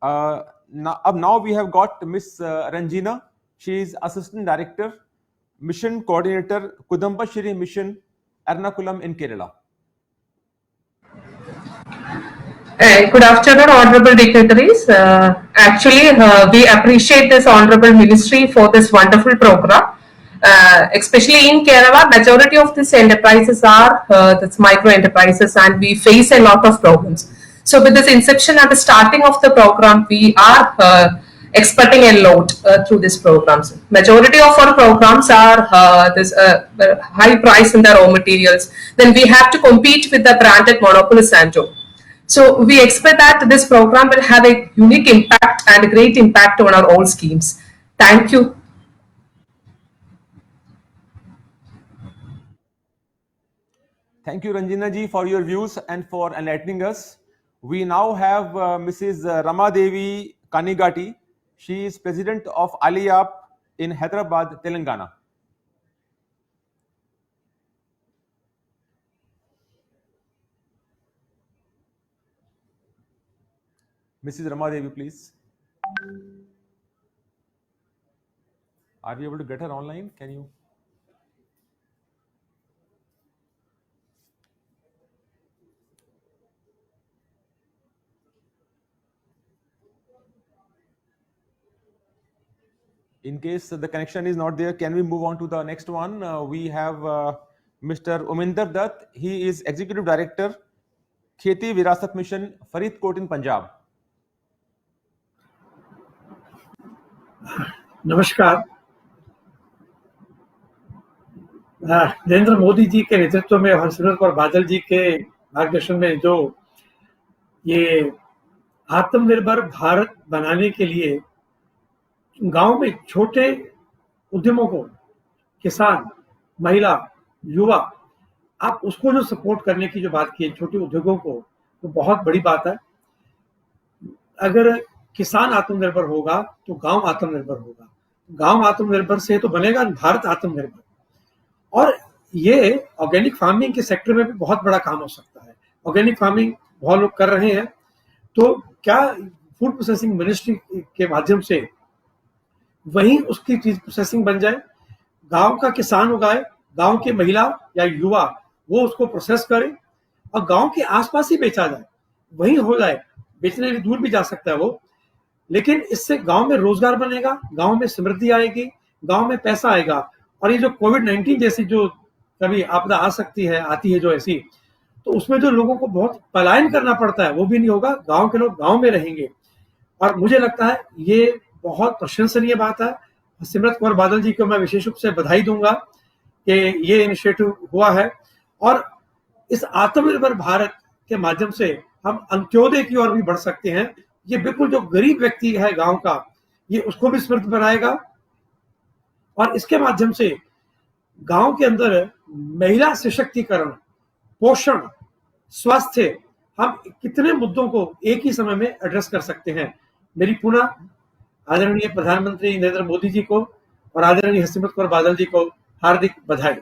अब now we have got Miss Ranjina, she is assistant director mission coordinator Kudumbashree mission Ernakulam in Kerala. Good afternoon, honorable dignitaries. We appreciate this honorable ministry for this wonderful program. Especially in Kerala, majority of these enterprises are this micro enterprises, and we face a lot of problems. So, with this inception at the starting of the program, we are expecting a lot through these programs. Majority of our programs are high price in the raw materials. Then we have to compete with the branded monopolist Sanjo. So we expect that this program will have a unique impact and a great impact on our all schemes. Thank you. Thank you, Ranjina ji, for your views and for enlightening us. We now have Mrs. Rama Devi Kanigati. She is president of Aliyap in Hyderabad, Telangana. Mrs. Rama Devi, please. Are we able to get her online? Can you? In case the connection is not there, can we move on to the next one? We have Mr. Uminder Dutt. He is Executive Director, Kheti Virasat Mission, Faridkot in Punjab. नमस्कार। नरेंद्र मोदी जी के नेतृत्व में हरसिमरत और बादल जी के मार्गदर्शन में जो ये आत्मनिर्भर भारत बनाने के लिए गांव में छोटे उद्यमों को, किसान, महिला, युवा, आप उसको जो सपोर्ट करने की जो बात की है छोटे उद्योगों को, तो बहुत बड़ी बात है। अगर किसान आत्मनिर्भर होगा तो गांव आत्मनिर्भर होगा, गांव आत्मनिर्भर से तो बनेगा भारत आत्मनिर्भर। और ये ऑर्गेनिक फार्मिंग के सेक्टर में भी बहुत बड़ा काम हो सकता है। ऑर्गेनिक फार्मिंग बहुत लोग कर रहे हैं, तो क्या फूड प्रोसेसिंग मिनिस्ट्री के माध्यम से वहीं उसकी चीज प्रोसेसिंग बन जाए, गांव का किसान उगाए, गांव की महिला या युवा वो उसको प्रोसेस करे और गांव के आसपास ही बेचा जाए, वहीं हो जाए। बेचने के लिए दूर भी जा सकता है वो, लेकिन इससे गांव में रोजगार बनेगा, गांव में समृद्धि आएगी, गांव में पैसा आएगा। और ये जो कोविड-19 जैसी जो कभी आपदा आ सकती है, आती है जो ऐसी, तो उसमें जो लोगों को बहुत पलायन करना पड़ता है वो भी नहीं होगा, गांव के लोग गांव में रहेंगे। और मुझे लगता है ये बहुत प्रशंसनीय बात है। हरसिमरत कौर बादल जी को मैं विशेष रूप से बधाई दूंगा कि ये इनिशिएटिव हुआ है। और इस आत्मनिर्भर भारत के माध्यम से हम अंत्योदय की ओर भी बढ़ सकते हैं। ये बिल्कुल जो गरीब व्यक्ति है गांव का, ये उसको भी समृद्ध बनाएगा और इसके माध्यम से गांव के अंदर महिला सशक्तिकरण, पोषण, स्वास्थ्य, हम कितने मुद्दों को एक ही समय में एड्रेस कर सकते हैं। मेरी पुनः आदरणीय प्रधानमंत्री नरेंद्र मोदी जी को और आदरणीय हरसिमरत कौर बादल जी को हार्दिक बधाई।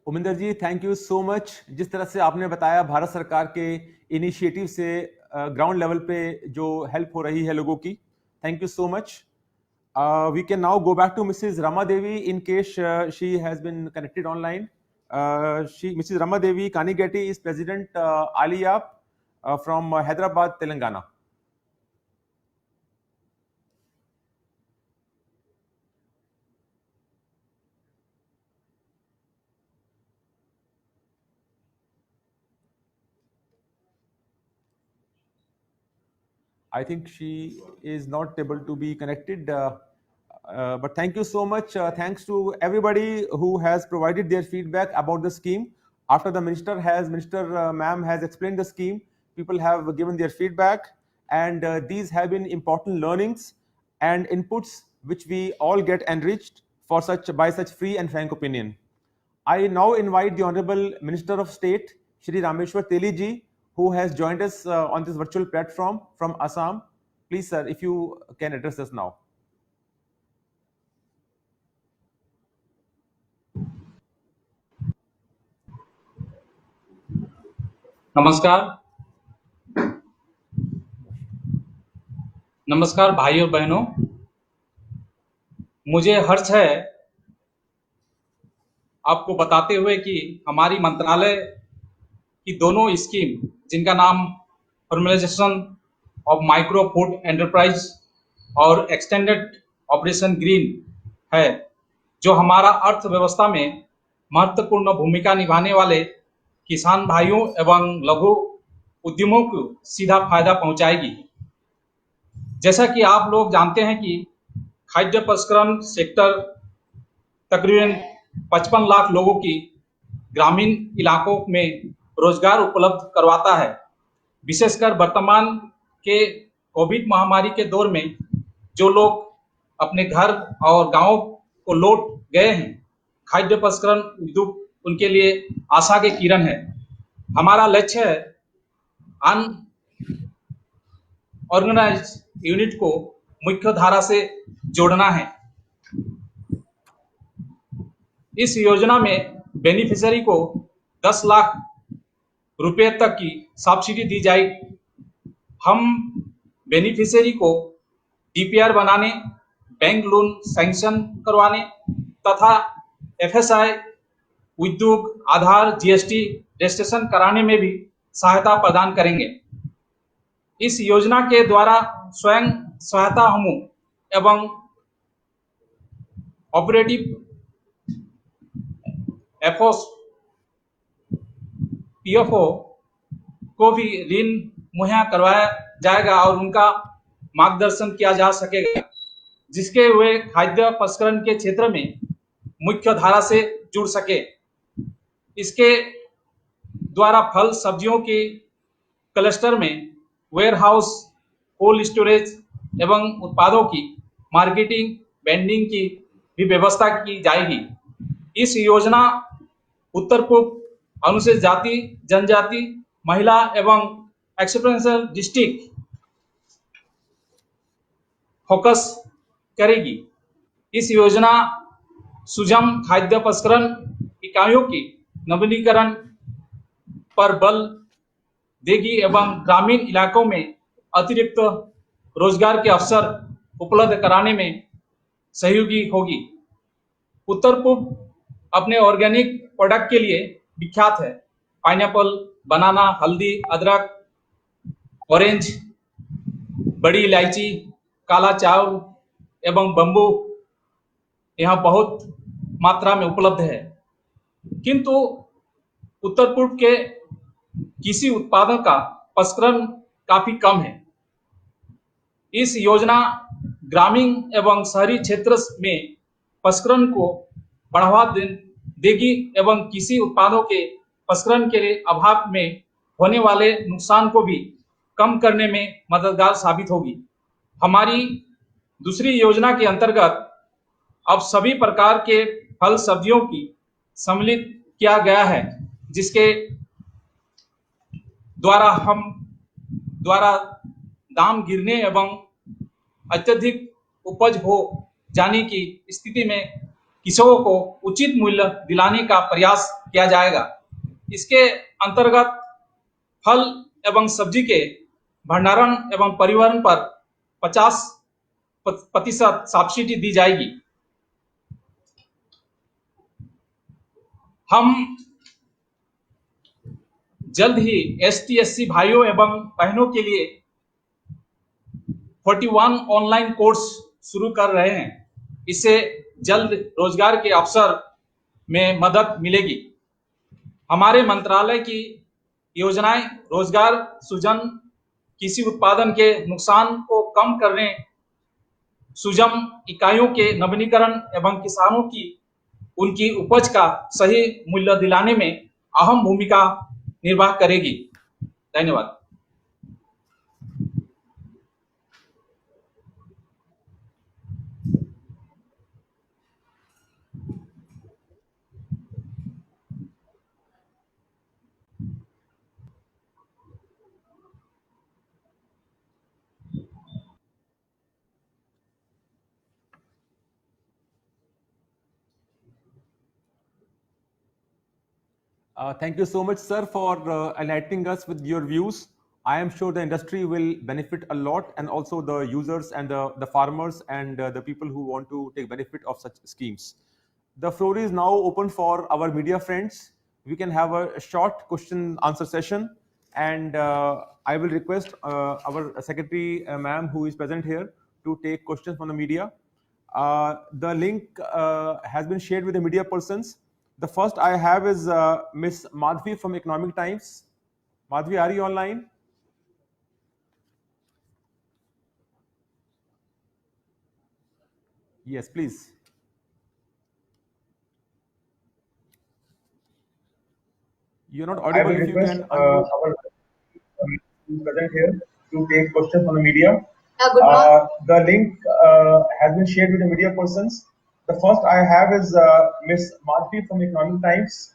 उमिंदर जी, थैंक यू सो मच। जिस तरह से आपने बताया भारत सरकार के इनिशिएटिव से ग्राउंड लेवल पे जो हेल्प हो रही है लोगों की, thank you so much. We can now go back to Mrs. Rama Devi in case she has been connected online. Mrs. Rama Devi Kanigati is President Aliyap from Hyderabad, Telangana. I think she is not able to be connected. But thank you so much. Thanks to everybody who has provided their feedback about the scheme. After the Minister Ma'am has explained the scheme, people have given their feedback, and these have been important learnings and inputs which we all get enriched by such free and frank opinion. I now invite the Honorable Minister of State, Shri Rameswar Teli ji, who has joined us on this virtual platform from Assam. Please, sir, if you can address us now. नमस्कार भाइयों बहनों, मुझे हर्ष है आपको बताते हुए कि हमारी मंत्रालय की दोनों स्कीम, जिनका नाम formalisation of micro food enterprise और एक्सटेंडेड ऑपरेशन ग्रीन है, जो हमारा अर्थव्यवस्था में महत्वपूर्ण भूमिका निभाने वाले किसान भाइयों एवं लघु उद्यमों को सीधा फायदा पहुंचाएगी। जैसा कि आप लोग जानते हैं कि खाद्य प्रसंस्करण सेक्टर तकरीबन 55 लाख लोगों की ग्रामीण इलाकों में रोजगार उपलब्ध करवाता है। विशेषकर वर्तमान के कोविड महामारी के दौर में जो लोग अपने घर और गांवों को लौट गए हैं, खाद्य प्रसंस्करण उद्योग उनके लिए आशा के किरण है। हमारा लक्ष्य है अनऑर्गेनाइज्ड यूनिट को मुख्य धारा से जोड़ना है। इस योजना में बेनिफिशियरी को 10 लाख रुपए तक की सब्सिडी दी जाएगी। हम बेनिफिशियरी को डीपीआर बनाने, बैंक लोन सैंक्शन करवाने तथा एफएसआई, उद्योग, आधार, जीएसटी रजिस्ट्रेशन कराने में भी सहायता प्रदान करेंगे। इस योजना के द्वारा स्वयं सहायता समूह एवं ऑपरेटिव पीएफओ को भी ऋण मुहैया करवाया जाएगा और उनका मार्गदर्शन किया जा सकेगा, जिसके वे खाद्य प्रसंस्करण के क्षेत्र में मुख्य धारा से जुड़ सके। इसके द्वारा फल सब्जियों के क्लस्टर में वेयरहाउस, कोल्ड स्टोरेज एवं उत्पादों की मार्केटिंग, वेंडिंग की भी व्यवस्था की जाएगी। इस योजना उत्तर पूर्व अनुसूचित जाति, जनजाति, महिला एवं एक्सपेंशन डिस्ट्रिक्ट फोकस करेगी। इस योजना सुजम खाद्य प्रसंस्करण इकाइयों की नवीनीकरण पर बल देगी एवं ग्रामीण इलाकों में अतिरिक्त रोजगार के अवसर उपलब्ध कराने में सहयोगी होगी। उत्तर पूर्व अपने ऑर्गेनिक प्रोडक्ट के लिए विख्यात है। पाइनएप्पल, बनाना, हल्दी, अदरक, ऑरेंज, बड़ी इलायची, काला चावल एवं बम्बू यहाँ बहुत मात्रा में उपलब्ध है, किंतु उत्तर पूर्व के कृषि उत्पादों का प्रसंस्करण काफी कम है। इस योजना ग्रामीण एवं शहरी क्षेत्र में प्रसंस्करण को बढ़ावा देगी एवं कृषि उत्पादों के प्रसंस्करण के अभाव में होने वाले नुकसान को भी कम करने में मददगार साबित होगी। हमारी दूसरी योजना के अंतर्गत अब सभी प्रकार के फल सब्जियों की सम्मिलित किया गया है, जिसके द्वारा दाम गिरने एवं अत्यधिक उपज हो जाने की स्थिति में किसानों को उचित मूल्य दिलाने का प्रयास किया जाएगा। इसके अंतर्गत फल एवं सब्जी के भंडारण एवं परिवहन पर प्रतिशत सब्सिडी दी जाएगी। हम जल्द ही एसटी एससी भाइयों एवं बहनों के लिए 41 ऑनलाइन कोर्स शुरू कर रहे हैं। इससे जल्द रोजगार के अवसर में मदद मिलेगी। हमारे मंत्रालय की योजनाएं रोजगार सृजन, कृषि उत्पादन के नुकसान को कम करने, सुजम इकाइयों के नवीनीकरण एवं किसानों की उनकी उपज का सही मूल्य दिलाने में अहम भूमिका निर्वाह करेगी। धन्यवाद। Thank you so much, sir, for enlightening us with your views. I am sure the industry will benefit a lot, and also the users and the farmers and the people who want to take benefit of such schemes. The floor is now open for our media friends. We can have a short question answer session, and I will request our secretary, ma'am, who is present here, to take questions from the media. The link has been shared with the media persons. The first I have is Miss Madhvi from Economic Times. Madhvi, are you online? Yes, please. You're not audible. I will If you request can unmute. our present here to take questions from the media. Good morning. The link has been shared with the media persons. The first I have is Miss Madhvi from Economic Times.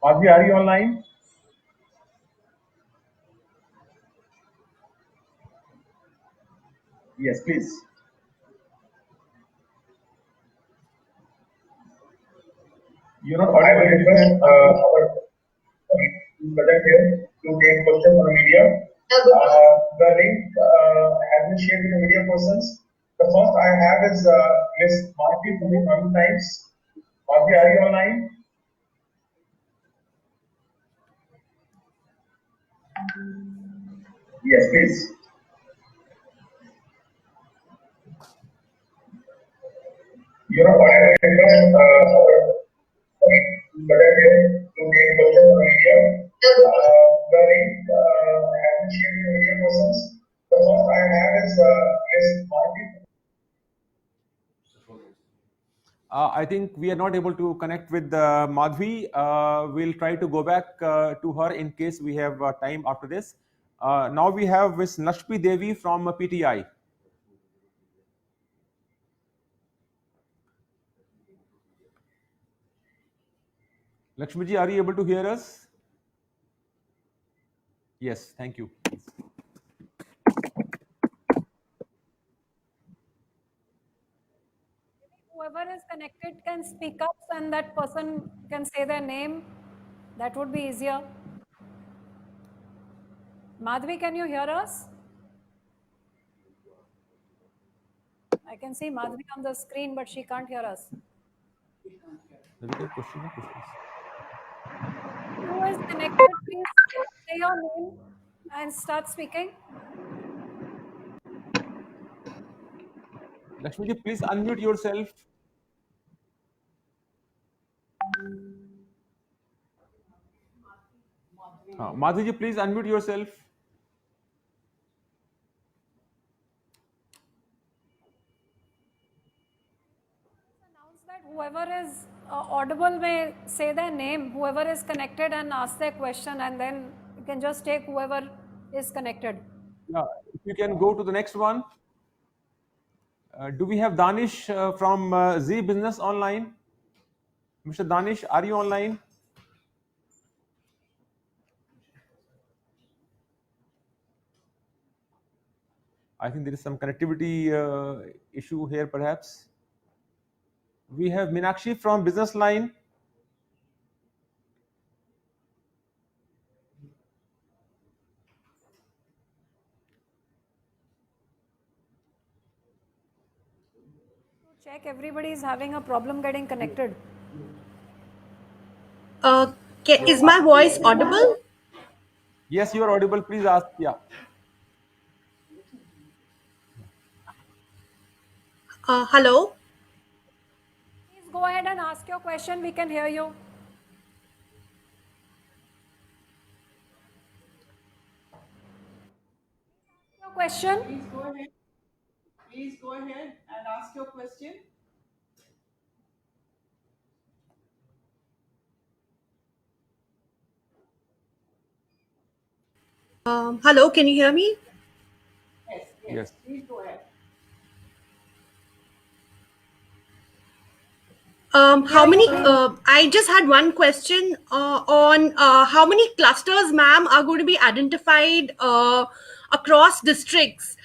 Madhvi, are you online? Yes, please. You're not audible. I will request our present here to take questions from the media. Good morning. The link has been shared with the media persons. The first I have is Miss Madhvi from Economic Times. Madhvi, are you online? Yes, please. You're not audible. I will request our present here to take questions from the media. The link has been shared with the media persons. The first I have is Miss Madhvi. I think we are not able to connect with Madhvi. We'll try to go back to her in case we have time after this. Now we have Miss Lakshmi Devi from PTI. Lakshmi ji, are you able to hear us? Yes, thank you. Whoever is connected can speak up and that person can say their name. That would be easier. Madhvi, can you hear us? I can see Madhvi on the screen, but she can't hear us. Who is connected, please say your name and start speaking. Lakshmi ji, please unmute yourself. Madhvi ji, please unmute yourself. Announce that whoever is audible may say their name, whoever is connected, and ask their question, and then you can just take whoever is connected. If you can go to the next one. Do we have Danish from Z Business Online? Mr. Danish, are you online? I think there is some connectivity issue here, perhaps. We have Meenakshi from Business Line. Check, everybody is having a problem getting connected. Is my voice audible? Yes, you are audible. Please ask. Yeah. Hello. Please go ahead and ask your question. We can hear you. Your question. Please go ahead. Please go ahead and ask your question. Hello, can you hear me? Yes, yes. Yes. Please go ahead. How many? I just had one question on how many clusters, ma'am, are going to be identified across districts?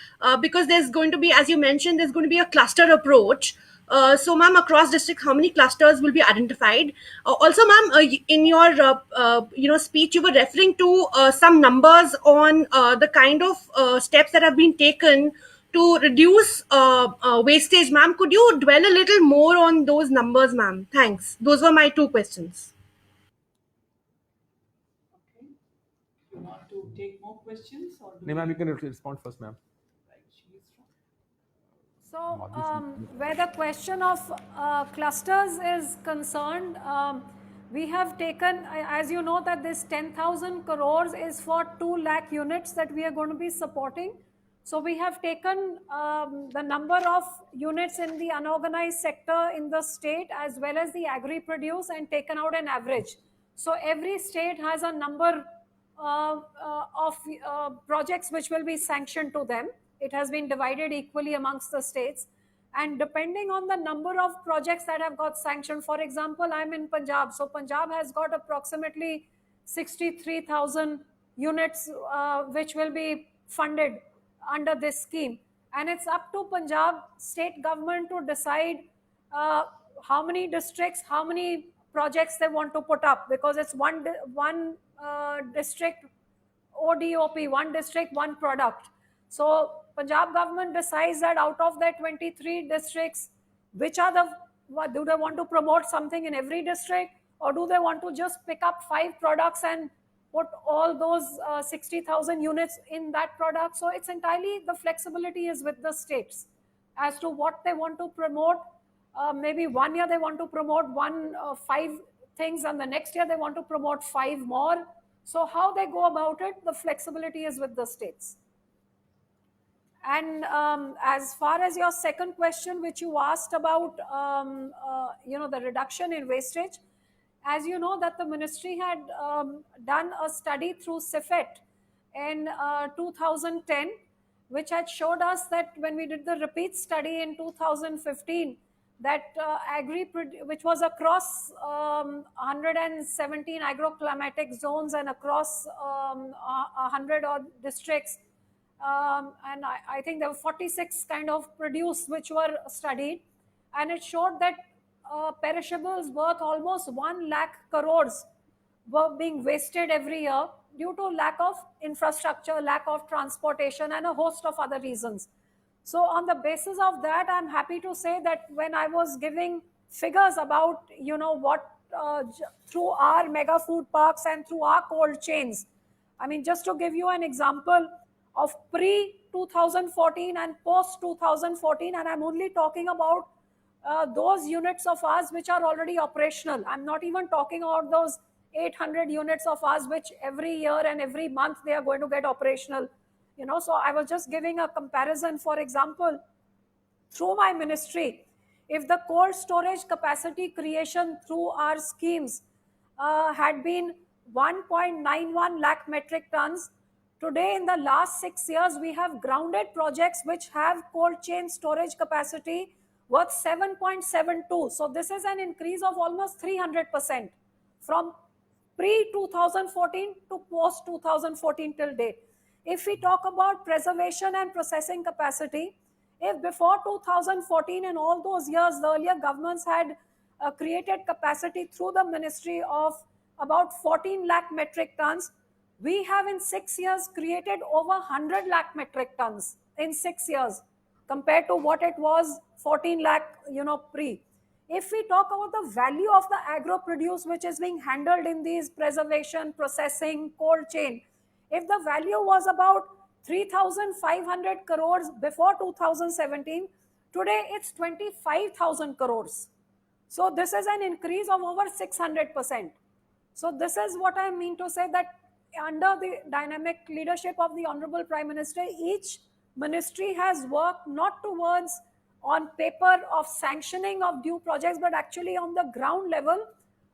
Because there's going to be, as you mentioned, there's going to be a cluster approach. So, ma'am, across districts, how many clusters will be identified? Also, ma'am, in your speech, you were referring to some numbers on the kind of steps that have been taken to reduce wastage, ma'am. Could you dwell a little more on those numbers, ma'am? Thanks. Those were my two questions. Okay. You want to take more questions or do No, ma'am, you can respond first, ma'am. Right, she is from. So, where the question of clusters is concerned, we have taken, as you know, that this 10,000 crores is for 2 lakh units that we are going to be supporting. So, we have taken the number of units in the unorganized sector in the state as well as the agri-produce and taken out an average. So, every state has a number of projects which will be sanctioned to them. It has been divided equally amongst the states. And depending on the number of projects that have got sanctioned, for example, I'm in Punjab. So Punjab has got approximately 63,000 units which will be funded under this scheme. And it's up to Punjab state government to decide how many districts, how many projects they want to put up, because it's one district ODOP, one district, one product. So Punjab government decides that out of their 23 districts, which are do they want to promote something in every district, or do they want to just pick up 5 products and put all those 60,000 units in that product? So it's entirely, the flexibility is with the states as to what they want to promote. Maybe one year they want to promote 5 things, and the next year they want to promote 5 more. So how they go about it, the flexibility is with the states. And as far as your second question, which you asked about, the reduction in wastage, as you know that the ministry had done a study through CIFET in 2010, which had showed us that when we did the repeat study in 2015, that which was across 117 agroclimatic zones and across 100 odd districts, and I think there were 46 kind of produce which were studied, and it showed that perishables worth almost 1 lakh crores were being wasted every year due to lack of infrastructure, lack of transportation, and a host of other reasons. So on the basis of that, I'm happy to say that when I was giving figures about, what through our mega food parks and through our cold chains, I mean, just to give you an example of pre-2014 and post-2014, and I'm only talking about those units of ours which are already operational. I'm not even talking about those 800 units of ours which every year and every month they are going to get operational. So I was just giving a comparison. For example, through my ministry, if the cold storage capacity creation through our schemes had been 1.91 lakh metric tons, today in the last 6 years, we have grounded projects which have cold chain storage capacity worth 7.72. So this is an increase of almost 300% from pre-2014 to post-2014 till date. If we talk about preservation and processing capacity, if before 2014 and all those years, the earlier governments had created capacity through the ministry of about 14 lakh metric tons, we have in 6 years created over 100 lakh metric tons in 6 years. compared to what it was 14 lakh, pre. If we talk about the value of the agro produce which is being handled in these preservation, processing, cold chain, if the value was about 3,500 crores before 2017, today it's 25,000 crores. So this is an increase of over 600%. So this is what I mean to say, that under the dynamic leadership of the Honorable Prime Minister, each ministry has worked not towards on paper of sanctioning of due projects, but actually on the ground level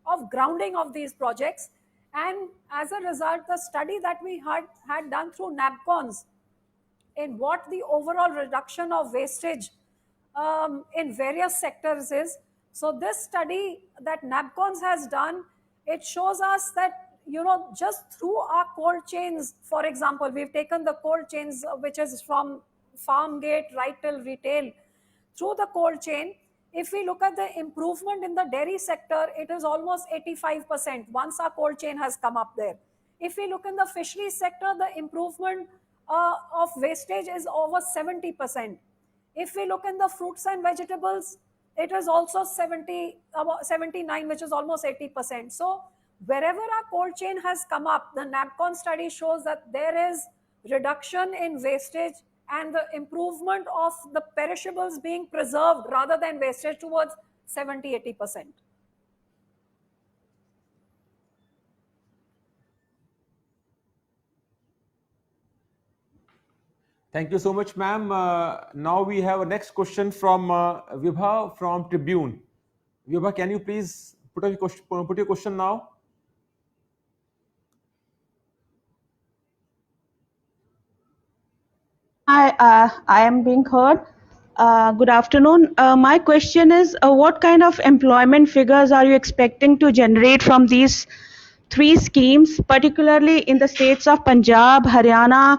of grounding of these projects. And as a result, the study that we had done through NABCONs in what the overall reduction of wastage in various sectors is. So this study that NABCONs has done, it shows us that, just through our cold chains, for example, we've taken the cold chains, which is from farm gate right till retail, through the cold chain. If we look at the improvement in the dairy sector, it is almost 85% once our cold chain has come up there. If we look in the fisheries sector, the improvement of wastage is over 70%. If we look in the fruits and vegetables, it is also about 79, which is almost 80%. So wherever our cold chain has come up, the NABCON study shows that there is reduction in wastage and the improvement of the perishables being preserved rather than wastage towards 70-80%. Thank you so much, ma'am. Now we have a next question from Vibha from Tribune. Vibha, can you please put your question now? I am being heard. Good afternoon. My question is, what kind of employment figures are you expecting to generate from these three schemes, particularly in the states of Punjab, Haryana,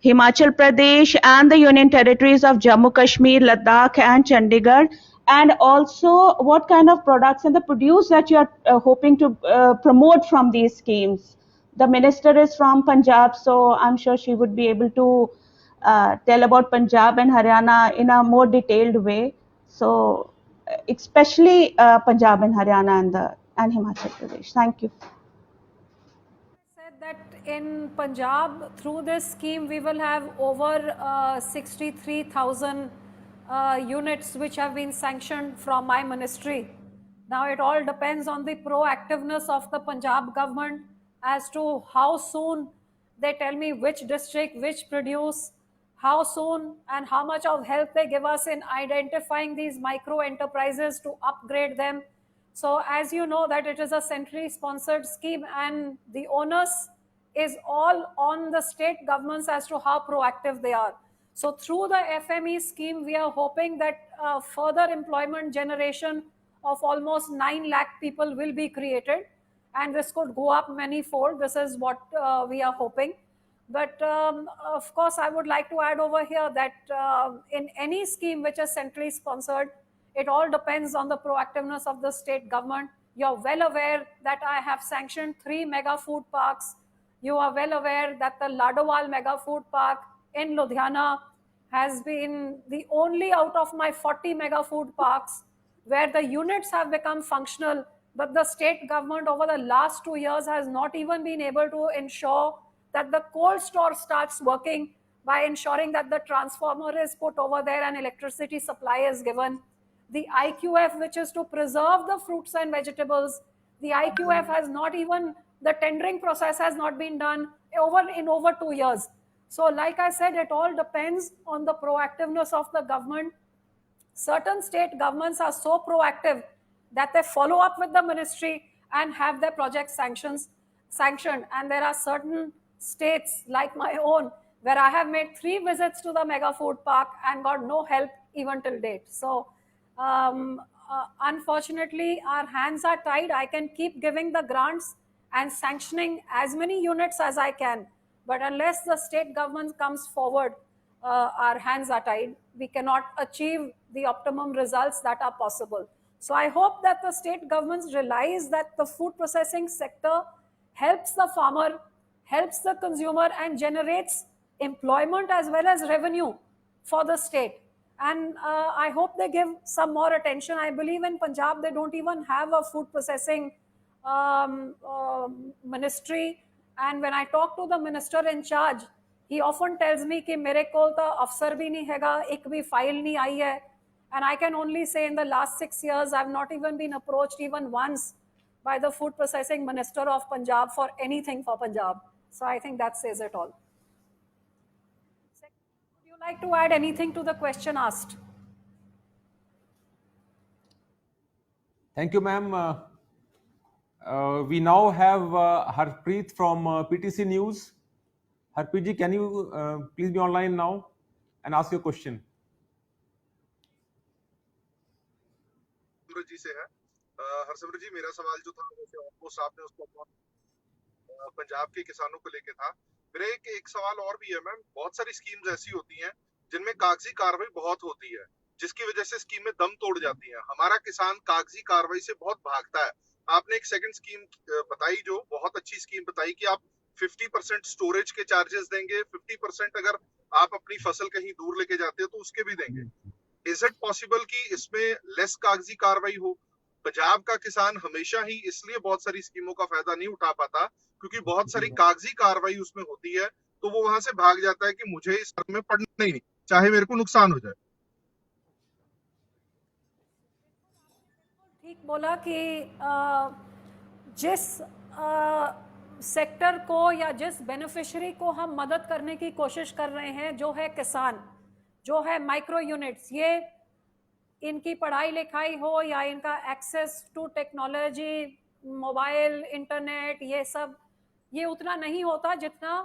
Himachal Pradesh, and the Union Territories of Jammu Kashmir, Ladakh, and Chandigarh? And also, what kind of products and the produce that you are hoping to promote from these schemes? The minister is from Punjab, so I'm sure she would be able to tell about Punjab and Haryana in a more detailed way. So, especially Punjab and Haryana and Himachal Pradesh. Thank you. Said that in Punjab, through this scheme, we will have over 63,000 units which have been sanctioned from my ministry. Now, it all depends on the proactiveness of the Punjab government as to how soon they tell me which district, which produce, how soon and how much of help they give us in identifying these micro enterprises to upgrade them. So as you know that it is a centrally sponsored scheme and the onus is all on the state governments as to how proactive they are. So through the FME scheme, we are hoping that further employment generation of almost 9 lakh people will be created, and this could go up many-fold. This is what we are hoping. But of course, I would like to add over here that in any scheme which is centrally sponsored, it all depends on the proactiveness of the state government. You're well aware that I have sanctioned 3 mega food parks. You are well aware that the Ladowal mega food park in Ludhiana has been the only out of my 40 mega food parks where the units have become functional, but the state government over the last 2 years has not even been able to ensure that the cold store starts working by ensuring that the transformer is put over there and electricity supply is given. The IQF, which is to preserve the fruits and vegetables, the IQF has not even, the tendering process has not been done in over 2 years. So like I said, it all depends on the proactiveness of the government. Certain state governments are so proactive that they follow up with the ministry and have their project sanctioned. And there are certain states like my own where I have made 3 visits to the mega food park and got no help even till date. So unfortunately, our hands are tied. I can keep giving the grants and sanctioning as many units as I can. But unless the state government comes forward, our hands are tied. We cannot achieve the optimum results that are possible. So I hope that the state governments realize that the food processing sector helps the farmer, helps the consumer, and generates employment as well as revenue for the state. And I hope they give some more attention. I believe in Punjab they don't even have a food processing ministry. And when I talk to the minister in charge, he often tells me कि मेरे कोल तो अफसर भी नहीं हैगा, एक भी file नहीं आई है. And I can only say in the last 6 years, I've not even been approached even once by the food processing minister of Punjab for anything for Punjab. So I think that says it all. Would you like to add anything to the question asked? Thank you, ma'am. We now have Harpreet from PTC News. Harpreet ji, can you please be online now and ask your question? जी से है हरसिमरत जी, मेरा सवाल जो था वैसे almost आपने उसको पंजाब के किसानों को लेके था. मेरा एक सवाल और भी है मैम. बहुत सारी स्कीम्स ऐसी होती हैं जिनमें कागजी कार्रवाई बहुत होती है, जिसकी वजह से स्कीम में दम तोड़ जाती है. हमारा किसान कागजी कार्रवाई से बहुत भागता है. आपने एक सेकंड स्कीम बताई, जो बहुत अच्छी स्कीम बताई कि आप 50% स्टोरेज के चार्जेस देंगे, 50% अगर आप अपनी फसल कहीं दूर लेके जाते हो तो उसके भी देंगे. इज इट पॉसिबल कि इसमें लेस कागजी कार्रवाई हो? पंजाब का किसान हमेशा ही इसलिए बहुत सारी स्कीमों का फायदा नहीं उठा पाता क्योंकि बहुत सारी कागजी कार्रवाई उसमें होती है, तो वो वहां से भाग जाता है कि मुझे इस में पढ़ना ही नहीं, चाहे मेरे को नुकसान हो जाए. ठीक बोला कि जिस सेक्टर को या जिस बेनिफिशियरी को हम मदद करने की कोशिश कर रहे हैं, जो है किसान, जो है माइक्रो यूनिट्स, ये इनकी पढ़ाई लिखाई हो या इनका access to technology, mobile, internet, ये सब ये उतना नहीं होता जितना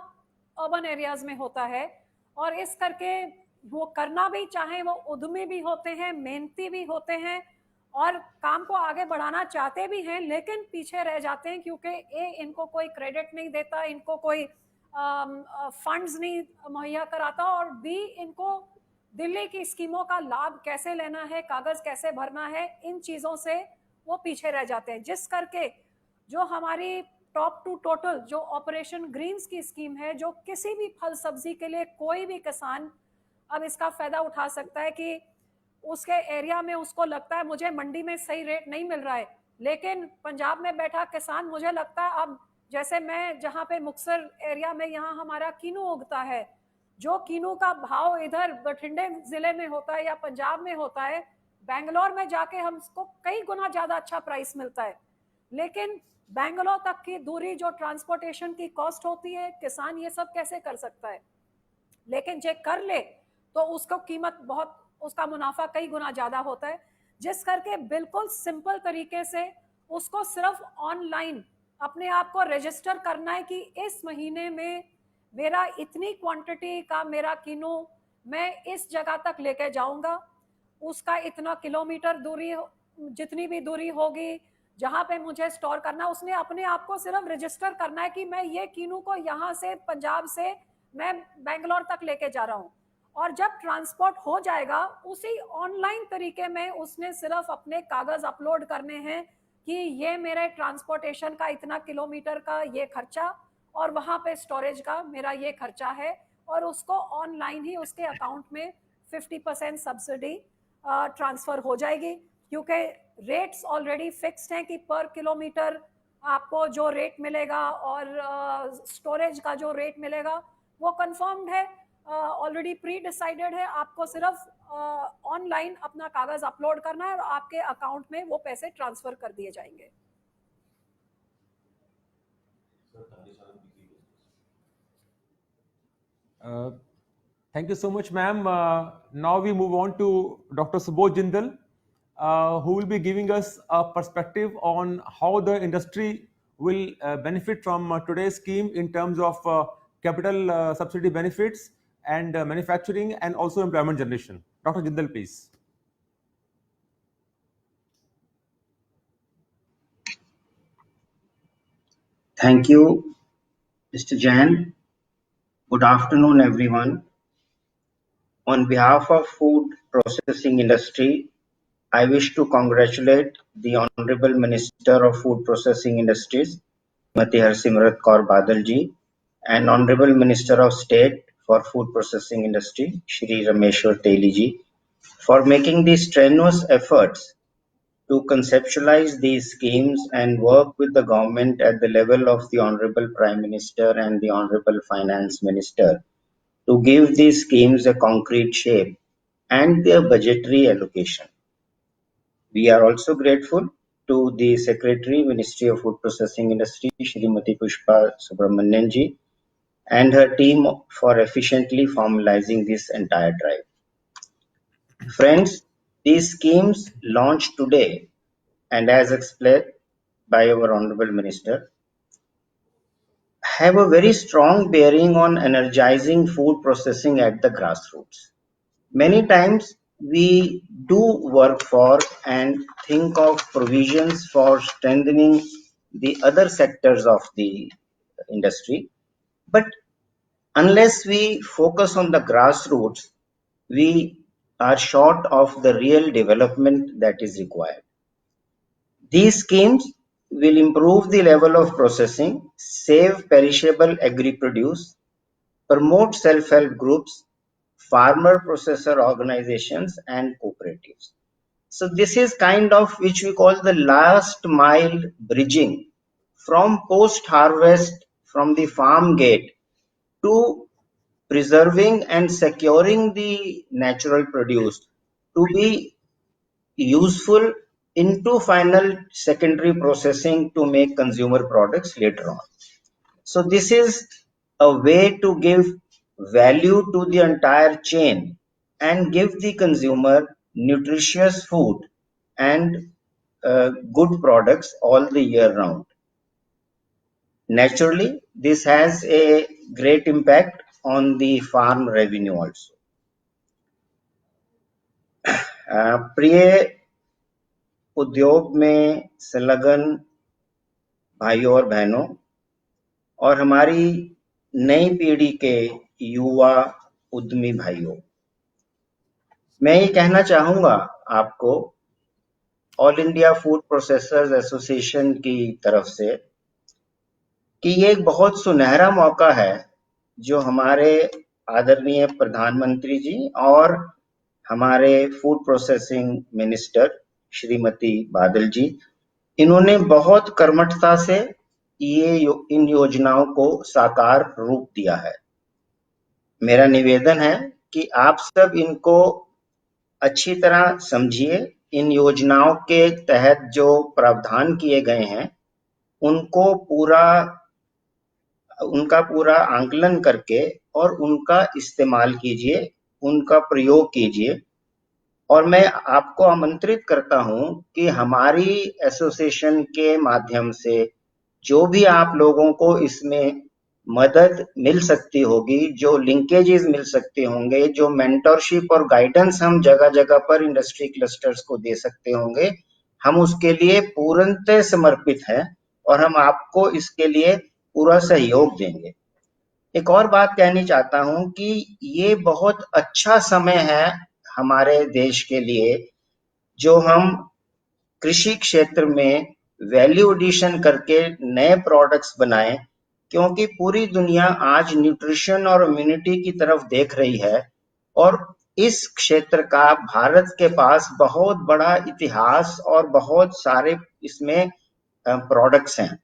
अर्बन एरियाज में होता है. और इस करके वो करना भी चाहें, वो उद्यमी भी होते हैं, मेहनती भी होते हैं और काम को आगे बढ़ाना चाहते भी हैं, लेकिन पीछे रह जाते हैं क्योंकि इनको कोई क्रेडिट नहीं देता, इनको कोई फंड्स नहीं मुहैया कराता, और भी इनको दिल्ली की स्कीमों का लाभ कैसे लेना है, कागज कैसे भरना है, इन चीज़ों से वो पीछे रह जाते हैं. जिस करके जो हमारी टॉप टू टोटल जो ऑपरेशन ग्रीन्स की स्कीम है, जो किसी भी फल सब्जी के लिए कोई भी किसान अब इसका फ़ायदा उठा सकता है कि उसके एरिया में उसको लगता है मुझे मंडी में सही रेट नहीं मिल रहा है, लेकिन पंजाब में बैठा किसान, मुझे लगता है अब जैसे मैं जहाँ पे मुक्तसर एरिया में यहाँ हमारा कीनू उगता है, जो कीनू का भाव इधर बठिंडे ज़िले में होता है या पंजाब में होता है, बेंगलोर में जाके हमको कई गुना ज़्यादा अच्छा प्राइस मिलता है. लेकिन बेंगलोर तक की दूरी, जो ट्रांसपोर्टेशन की कॉस्ट होती है, किसान ये सब कैसे कर सकता है? लेकिन जे कर ले तो उसको कीमत बहुत, उसका मुनाफा कई गुना ज़्यादा होता है. जिस करके बिल्कुल सिंपल तरीके से उसको सिर्फ ऑनलाइन अपने आप को रजिस्टर करना है कि इस महीने में मेरा इतनी क्वांटिटी का मेरा कीनू मैं इस जगह तक लेके जाऊंगा, उसका इतना किलोमीटर दूरी, जितनी भी दूरी होगी जहाँ पे मुझे स्टोर करना, उसने अपने आप को सिर्फ रजिस्टर करना है कि मैं ये कीनू को यहाँ से पंजाब से मैं बेंगलोर तक लेके जा रहा हूँ. और जब ट्रांसपोर्ट हो जाएगा, उसी ऑनलाइन तरीके में उसने सिर्फ अपने कागज़ अपलोड करने हैं कि ये मेरे ट्रांसपोर्टेशन का इतना किलोमीटर का ये खर्चा और वहाँ पे स्टोरेज का मेरा ये खर्चा है, और उसको ऑनलाइन ही उसके अकाउंट में 50% सब्सिडी ट्रांसफ़र हो जाएगी, क्योंकि रेट्स ऑलरेडी फिक्स्ड हैं कि पर किलोमीटर आपको जो रेट मिलेगा और स्टोरेज का जो रेट मिलेगा वो कंफर्म्ड है, ऑलरेडी प्री डिसाइडेड है. आपको सिर्फ ऑनलाइन अपना कागज़ अपलोड करना है और आपके अकाउंट में वो पैसे ट्रांसफ़र कर दिए जाएंगे. Thank you so much, ma'am. Now we move on to Dr. Subodh Jindal, who will be giving us a perspective on how the industry will benefit from today's scheme in terms of capital subsidy benefits and manufacturing and also employment generation. Dr. Jindal, please. Thank you, Mr. Jain. Good afternoon, everyone. On behalf of food processing industry, I wish to congratulate the Honorable Minister of Food Processing Industries, Srimati Harsimrat Kaur Badal ji, and Honorable Minister of State for Food Processing Industry, Shri Rameswar Teli ji, for making these strenuous efforts to conceptualize these schemes and work with the government at the level of the Honorable Prime Minister and the Honorable Finance Minister to give these schemes a concrete shape and their budgetary allocation. We are also grateful to the Secretary, Ministry of Food Processing Industry, Shrimati Pushpa Subramanian ji, and her team for efficiently formalizing this entire drive. Friends, these schemes launched today and as explained by our Honorable Minister have a very strong bearing on energizing food processing at the grassroots. Many times we do work for and think of provisions for strengthening the other sectors of the industry, but unless we focus on the grassroots, we are short of the real development that is required. These schemes will improve the level of processing, save perishable agri-produce, promote self-help groups, farmer processor organizations and cooperatives. So this is kind of which we call the last mile bridging from post-harvest from the farm gate to preserving and securing the natural produce to be useful into final secondary processing to make consumer products later on. So this is a way to give value to the entire chain and give the consumer nutritious food and good products all the year round. Naturally, this has a great impact on the farm revenue also. प्रिय उद्योग में संलग्न भाइयों और बहनों और हमारी नई पीढ़ी के युवा उद्यमी भाइयों, मैं ये कहना चाहूंगा आपको all India food processors association की तरफ से कि ये एक बहुत सुनहरा मौका है जो हमारे आदरणीय प्रधानमंत्री जी और हमारे फूड प्रोसेसिंग मिनिस्टर श्रीमती बादल जी, इन्होंने बहुत कर्मठता से इन योजनाओं को साकार रूप दिया है। मेरा निवेदन है कि आप सब इनको अच्छी तरह समझिए। इन योजनाओं के तहत जो प्रावधान किए गए हैं उनका पूरा आंकलन करके और उनका इस्तेमाल कीजिए, उनका प्रयोग कीजिए। और मैं आपको आमंत्रित करता हूं कि हमारी एसोसिएशन के माध्यम से जो भी आप लोगों को इसमें मदद मिल सकती होगी, जो लिंकेजेस मिल सकते होंगे, जो मेंटरशिप और गाइडेंस हम जगह जगह पर इंडस्ट्री क्लस्टर्स को दे सकते होंगे, हम उसके लिए पूर्णतः समर्पित हैं और हम आपको इसके लिए पूरा सहयोग देंगे। एक और बात कहनी चाहता हूं कि ये बहुत अच्छा समय है हमारे देश के लिए जो हम कृषि क्षेत्र में वैल्यू एडिशन करके नए प्रोडक्ट्स बनाएं, क्योंकि पूरी दुनिया आज न्यूट्रिशन और इम्यूनिटी की तरफ देख रही है और इस क्षेत्र का भारत के पास बहुत बड़ा इतिहास और बहुत सारे इसमें प्रोडक्ट्स हैं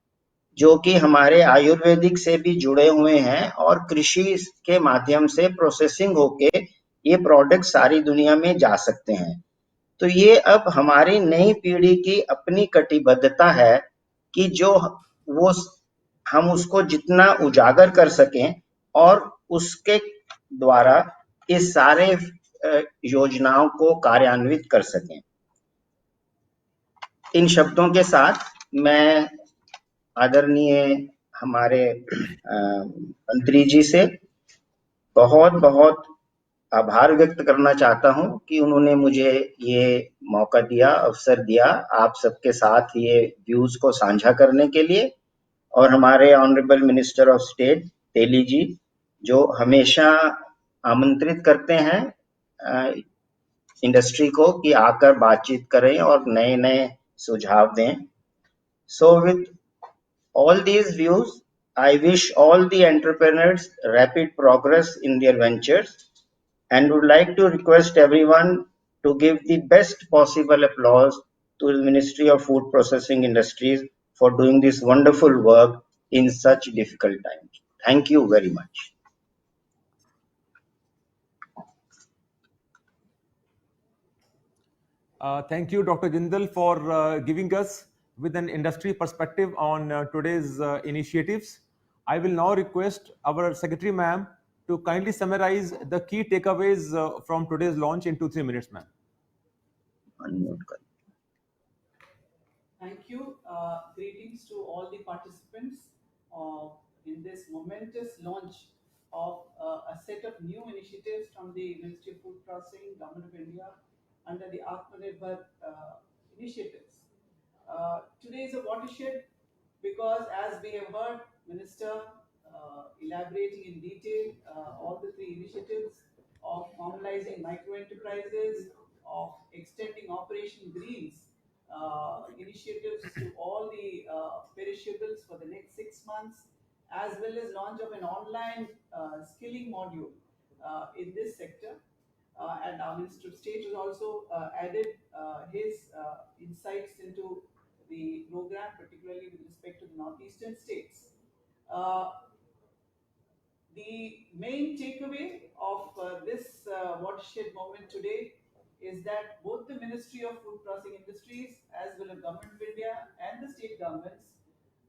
जो कि हमारे आयुर्वेदिक से भी जुड़े हुए हैं और कृषि के माध्यम से प्रोसेसिंग होके ये प्रोडक्ट सारी दुनिया में जा सकते हैं। तो ये अब हमारी नई पीढ़ी की अपनी कटिबद्धता है कि जो वो हम उसको जितना उजागर कर सकें और उसके द्वारा इस सारे योजनाओं को कार्यान्वित कर सकें। इन शब्दों के साथ मैं आदरणीय हमारे मंत्री जी से बहुत बहुत आभार व्यक्त करना चाहता हूं कि उन्होंने मुझे ये मौका दिया, अवसर दिया आप सबके साथ ये व्यूज को साझा करने के लिए। और हमारे ऑनरेबल मिनिस्टर ऑफ स्टेट तेली जी जो हमेशा आमंत्रित करते हैं इंडस्ट्री को कि आकर बातचीत करें और नए नए सुझाव दें। So with all these views, I wish all the entrepreneurs rapid progress in their ventures and would like to request everyone to give the best possible applause to the Ministry of Food Processing Industries for doing this wonderful work in such difficult times. Thank you very much. Thank you, Dr. Jindal, for giving us with an industry perspective on today's initiatives. I will now request our Secretary Ma'am to kindly summarize the key takeaways from today's launch in 2-3 minutes, ma'am. Thank you. Greetings to all the participants in this momentous launch of a set of new initiatives from the Ministry of Food Processing, Government of India, under the Atmanirbhar initiatives. Today is a watershed because, as we have heard Minister elaborating in detail all the three initiatives of formalizing micro enterprises, of extending Operation Greens initiatives to all the perishables for the next 6 months, as well as launch of an online skilling module in this sector. And our Minister of State has also added his insights into the program, particularly with respect to the northeastern states. The main takeaway of this watershed moment today is that both the Ministry of Food Processing Industries as well as Government of India and the state governments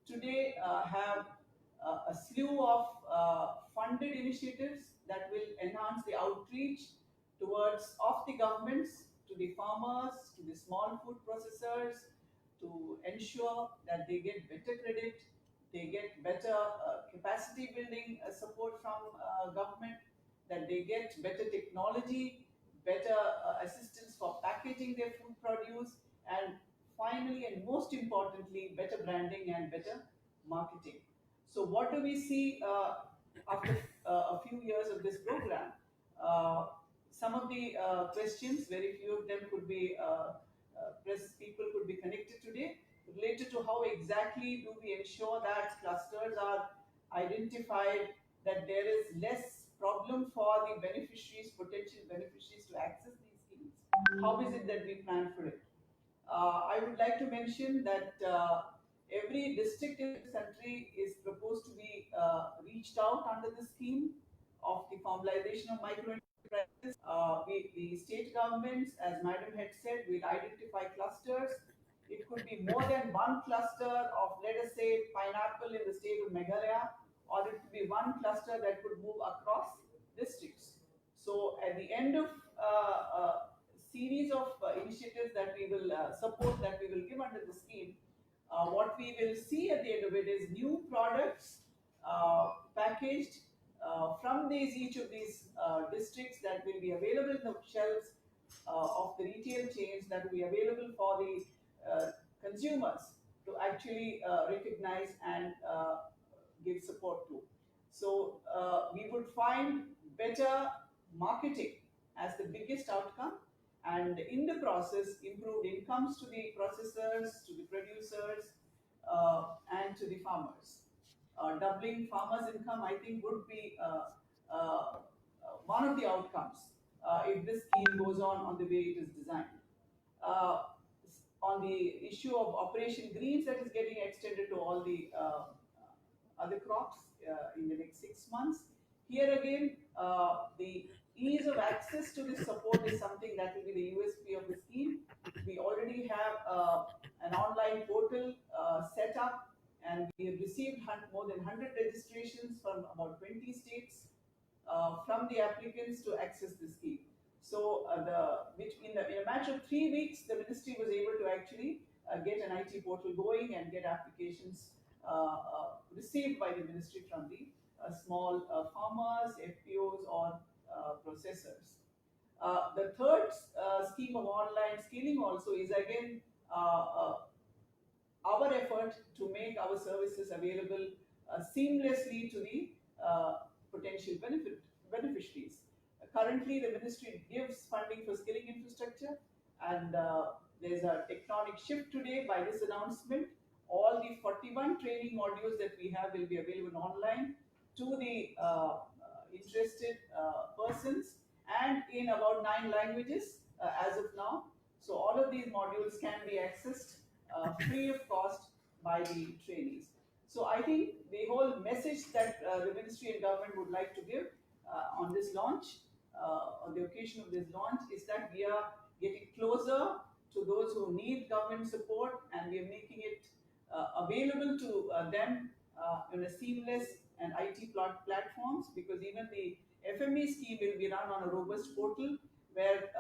today have a slew of funded initiatives that will enhance the outreach towards of the governments to the farmers, to the small food processors, to ensure that they get better credit, they get better capacity building support from government, that they get better technology, better assistance for packaging their food produce, and finally and most importantly, better branding and better marketing. So what do we see after a few years of this program? Some of the questions, very few of them could be press people could be connected today, related to how exactly do we ensure that clusters are identified, that there is less problem for the beneficiaries, potential beneficiaries to access these schemes. How is it that we plan for it? I would like to mention that every district in the country is proposed to be reached out under the scheme of the formalization of micro enterprises. The state governments, as Madam had said, will identify clusters. It could be more than one cluster of, let us say, pineapple in the state of Meghalaya, or it could be one cluster that could move across districts. So at the end of series of initiatives that we will support, that we will give under the scheme, what we will see at the end of it is new products packaged from each of these districts that will be available in the shelves of the retail chains, that will be available for the consumers to actually recognize and give support to. So we would find better marketing as the biggest outcome, and in the process improved incomes to the processors, to the producers, and to the farmers. Doubling farmers' income, I think, would be one of the outcomes if this scheme goes on the way it is designed. On the issue of Operation Greens, that is getting extended to all the other crops in the next 6 months. Here again, the ease of access to this support is something that will be the USP of the scheme. We already have an online portal set up, and we have received more than 100 registrations from about 20 states from the applicants to access the scheme. So in a matter of 3 weeks, the ministry was able to actually get an IT portal going and get applications received by the ministry from the small farmers, FPOs, or processors. The third scheme of online skilling also is again our effort to make our services available seamlessly to the potential beneficiaries. Currently, the ministry gives funding for skilling infrastructure, and there's a tectonic shift today by this announcement. All the 41 training modules that we have will be available online to the interested persons, and in about 9 languages, as of now. So all of these modules can be accessed free of cost by the trainees. So I think the whole message that the ministry and government would like to give on this launch, on the occasion of this launch, is that we are getting closer to those who need government support, and we are making it available to them in a seamless and IT platforms, because even the FME scheme will be run on a robust portal where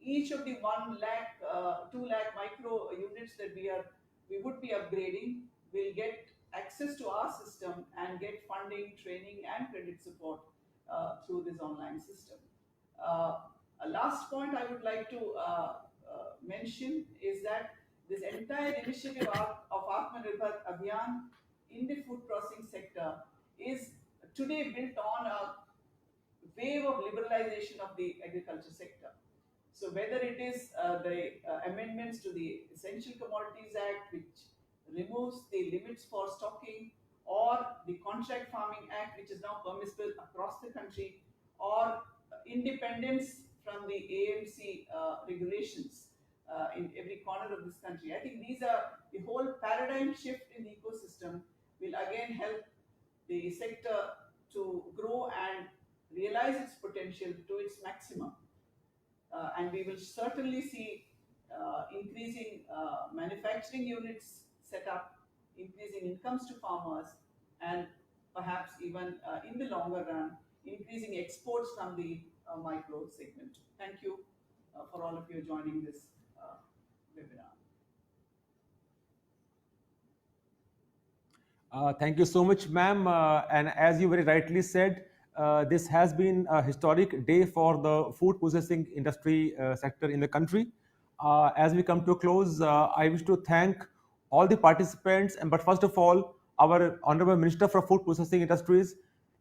each of the 1 lakh, 2 lakh micro units that we would be upgrading will get access to our system and get funding, training, and credit support through this online system. A last point I would like to mention is that this entire initiative of Atmanirbhar Abhiyan in the food processing sector is today built on a wave of liberalization of the agriculture sector. So whether it is the amendments to the Essential Commodities Act, which removes the limits for stocking, or the Contract Farming Act, which is now permissible across the country, or independence from the AMC regulations in every corner of this country. I think these are the whole paradigm shift in the ecosystem will again help the sector to grow and realize its potential to its maximum. And we will certainly see increasing manufacturing units set up, increasing incomes to farmers, and perhaps even in the longer run, increasing exports from the micro segment. Thank you for all of you joining this webinar. Thank you so much, ma'am. And as you very rightly said, this has been a historic day for the food processing industry sector in the country. As we come to a close, I wish to thank all the participants, but first of all, our Honorable Minister for Food Processing Industries,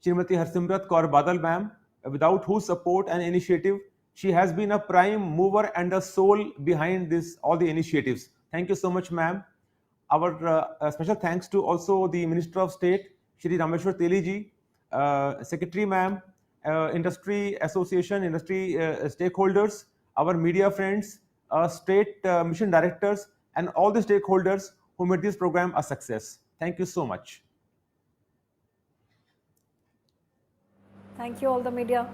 Shrimati Harsimrat Kaur Badal ma'am, without whose support and initiative, she has been a prime mover and a soul behind all the initiatives. Thank you so much, ma'am. Our special thanks to also the Minister of State, Shri Rameswar Teli ji, Secretary ma'am, industry association, industry stakeholders, our media friends, state mission directors, and all the stakeholders who made this program a success. Thank you so much. Thank you all the media.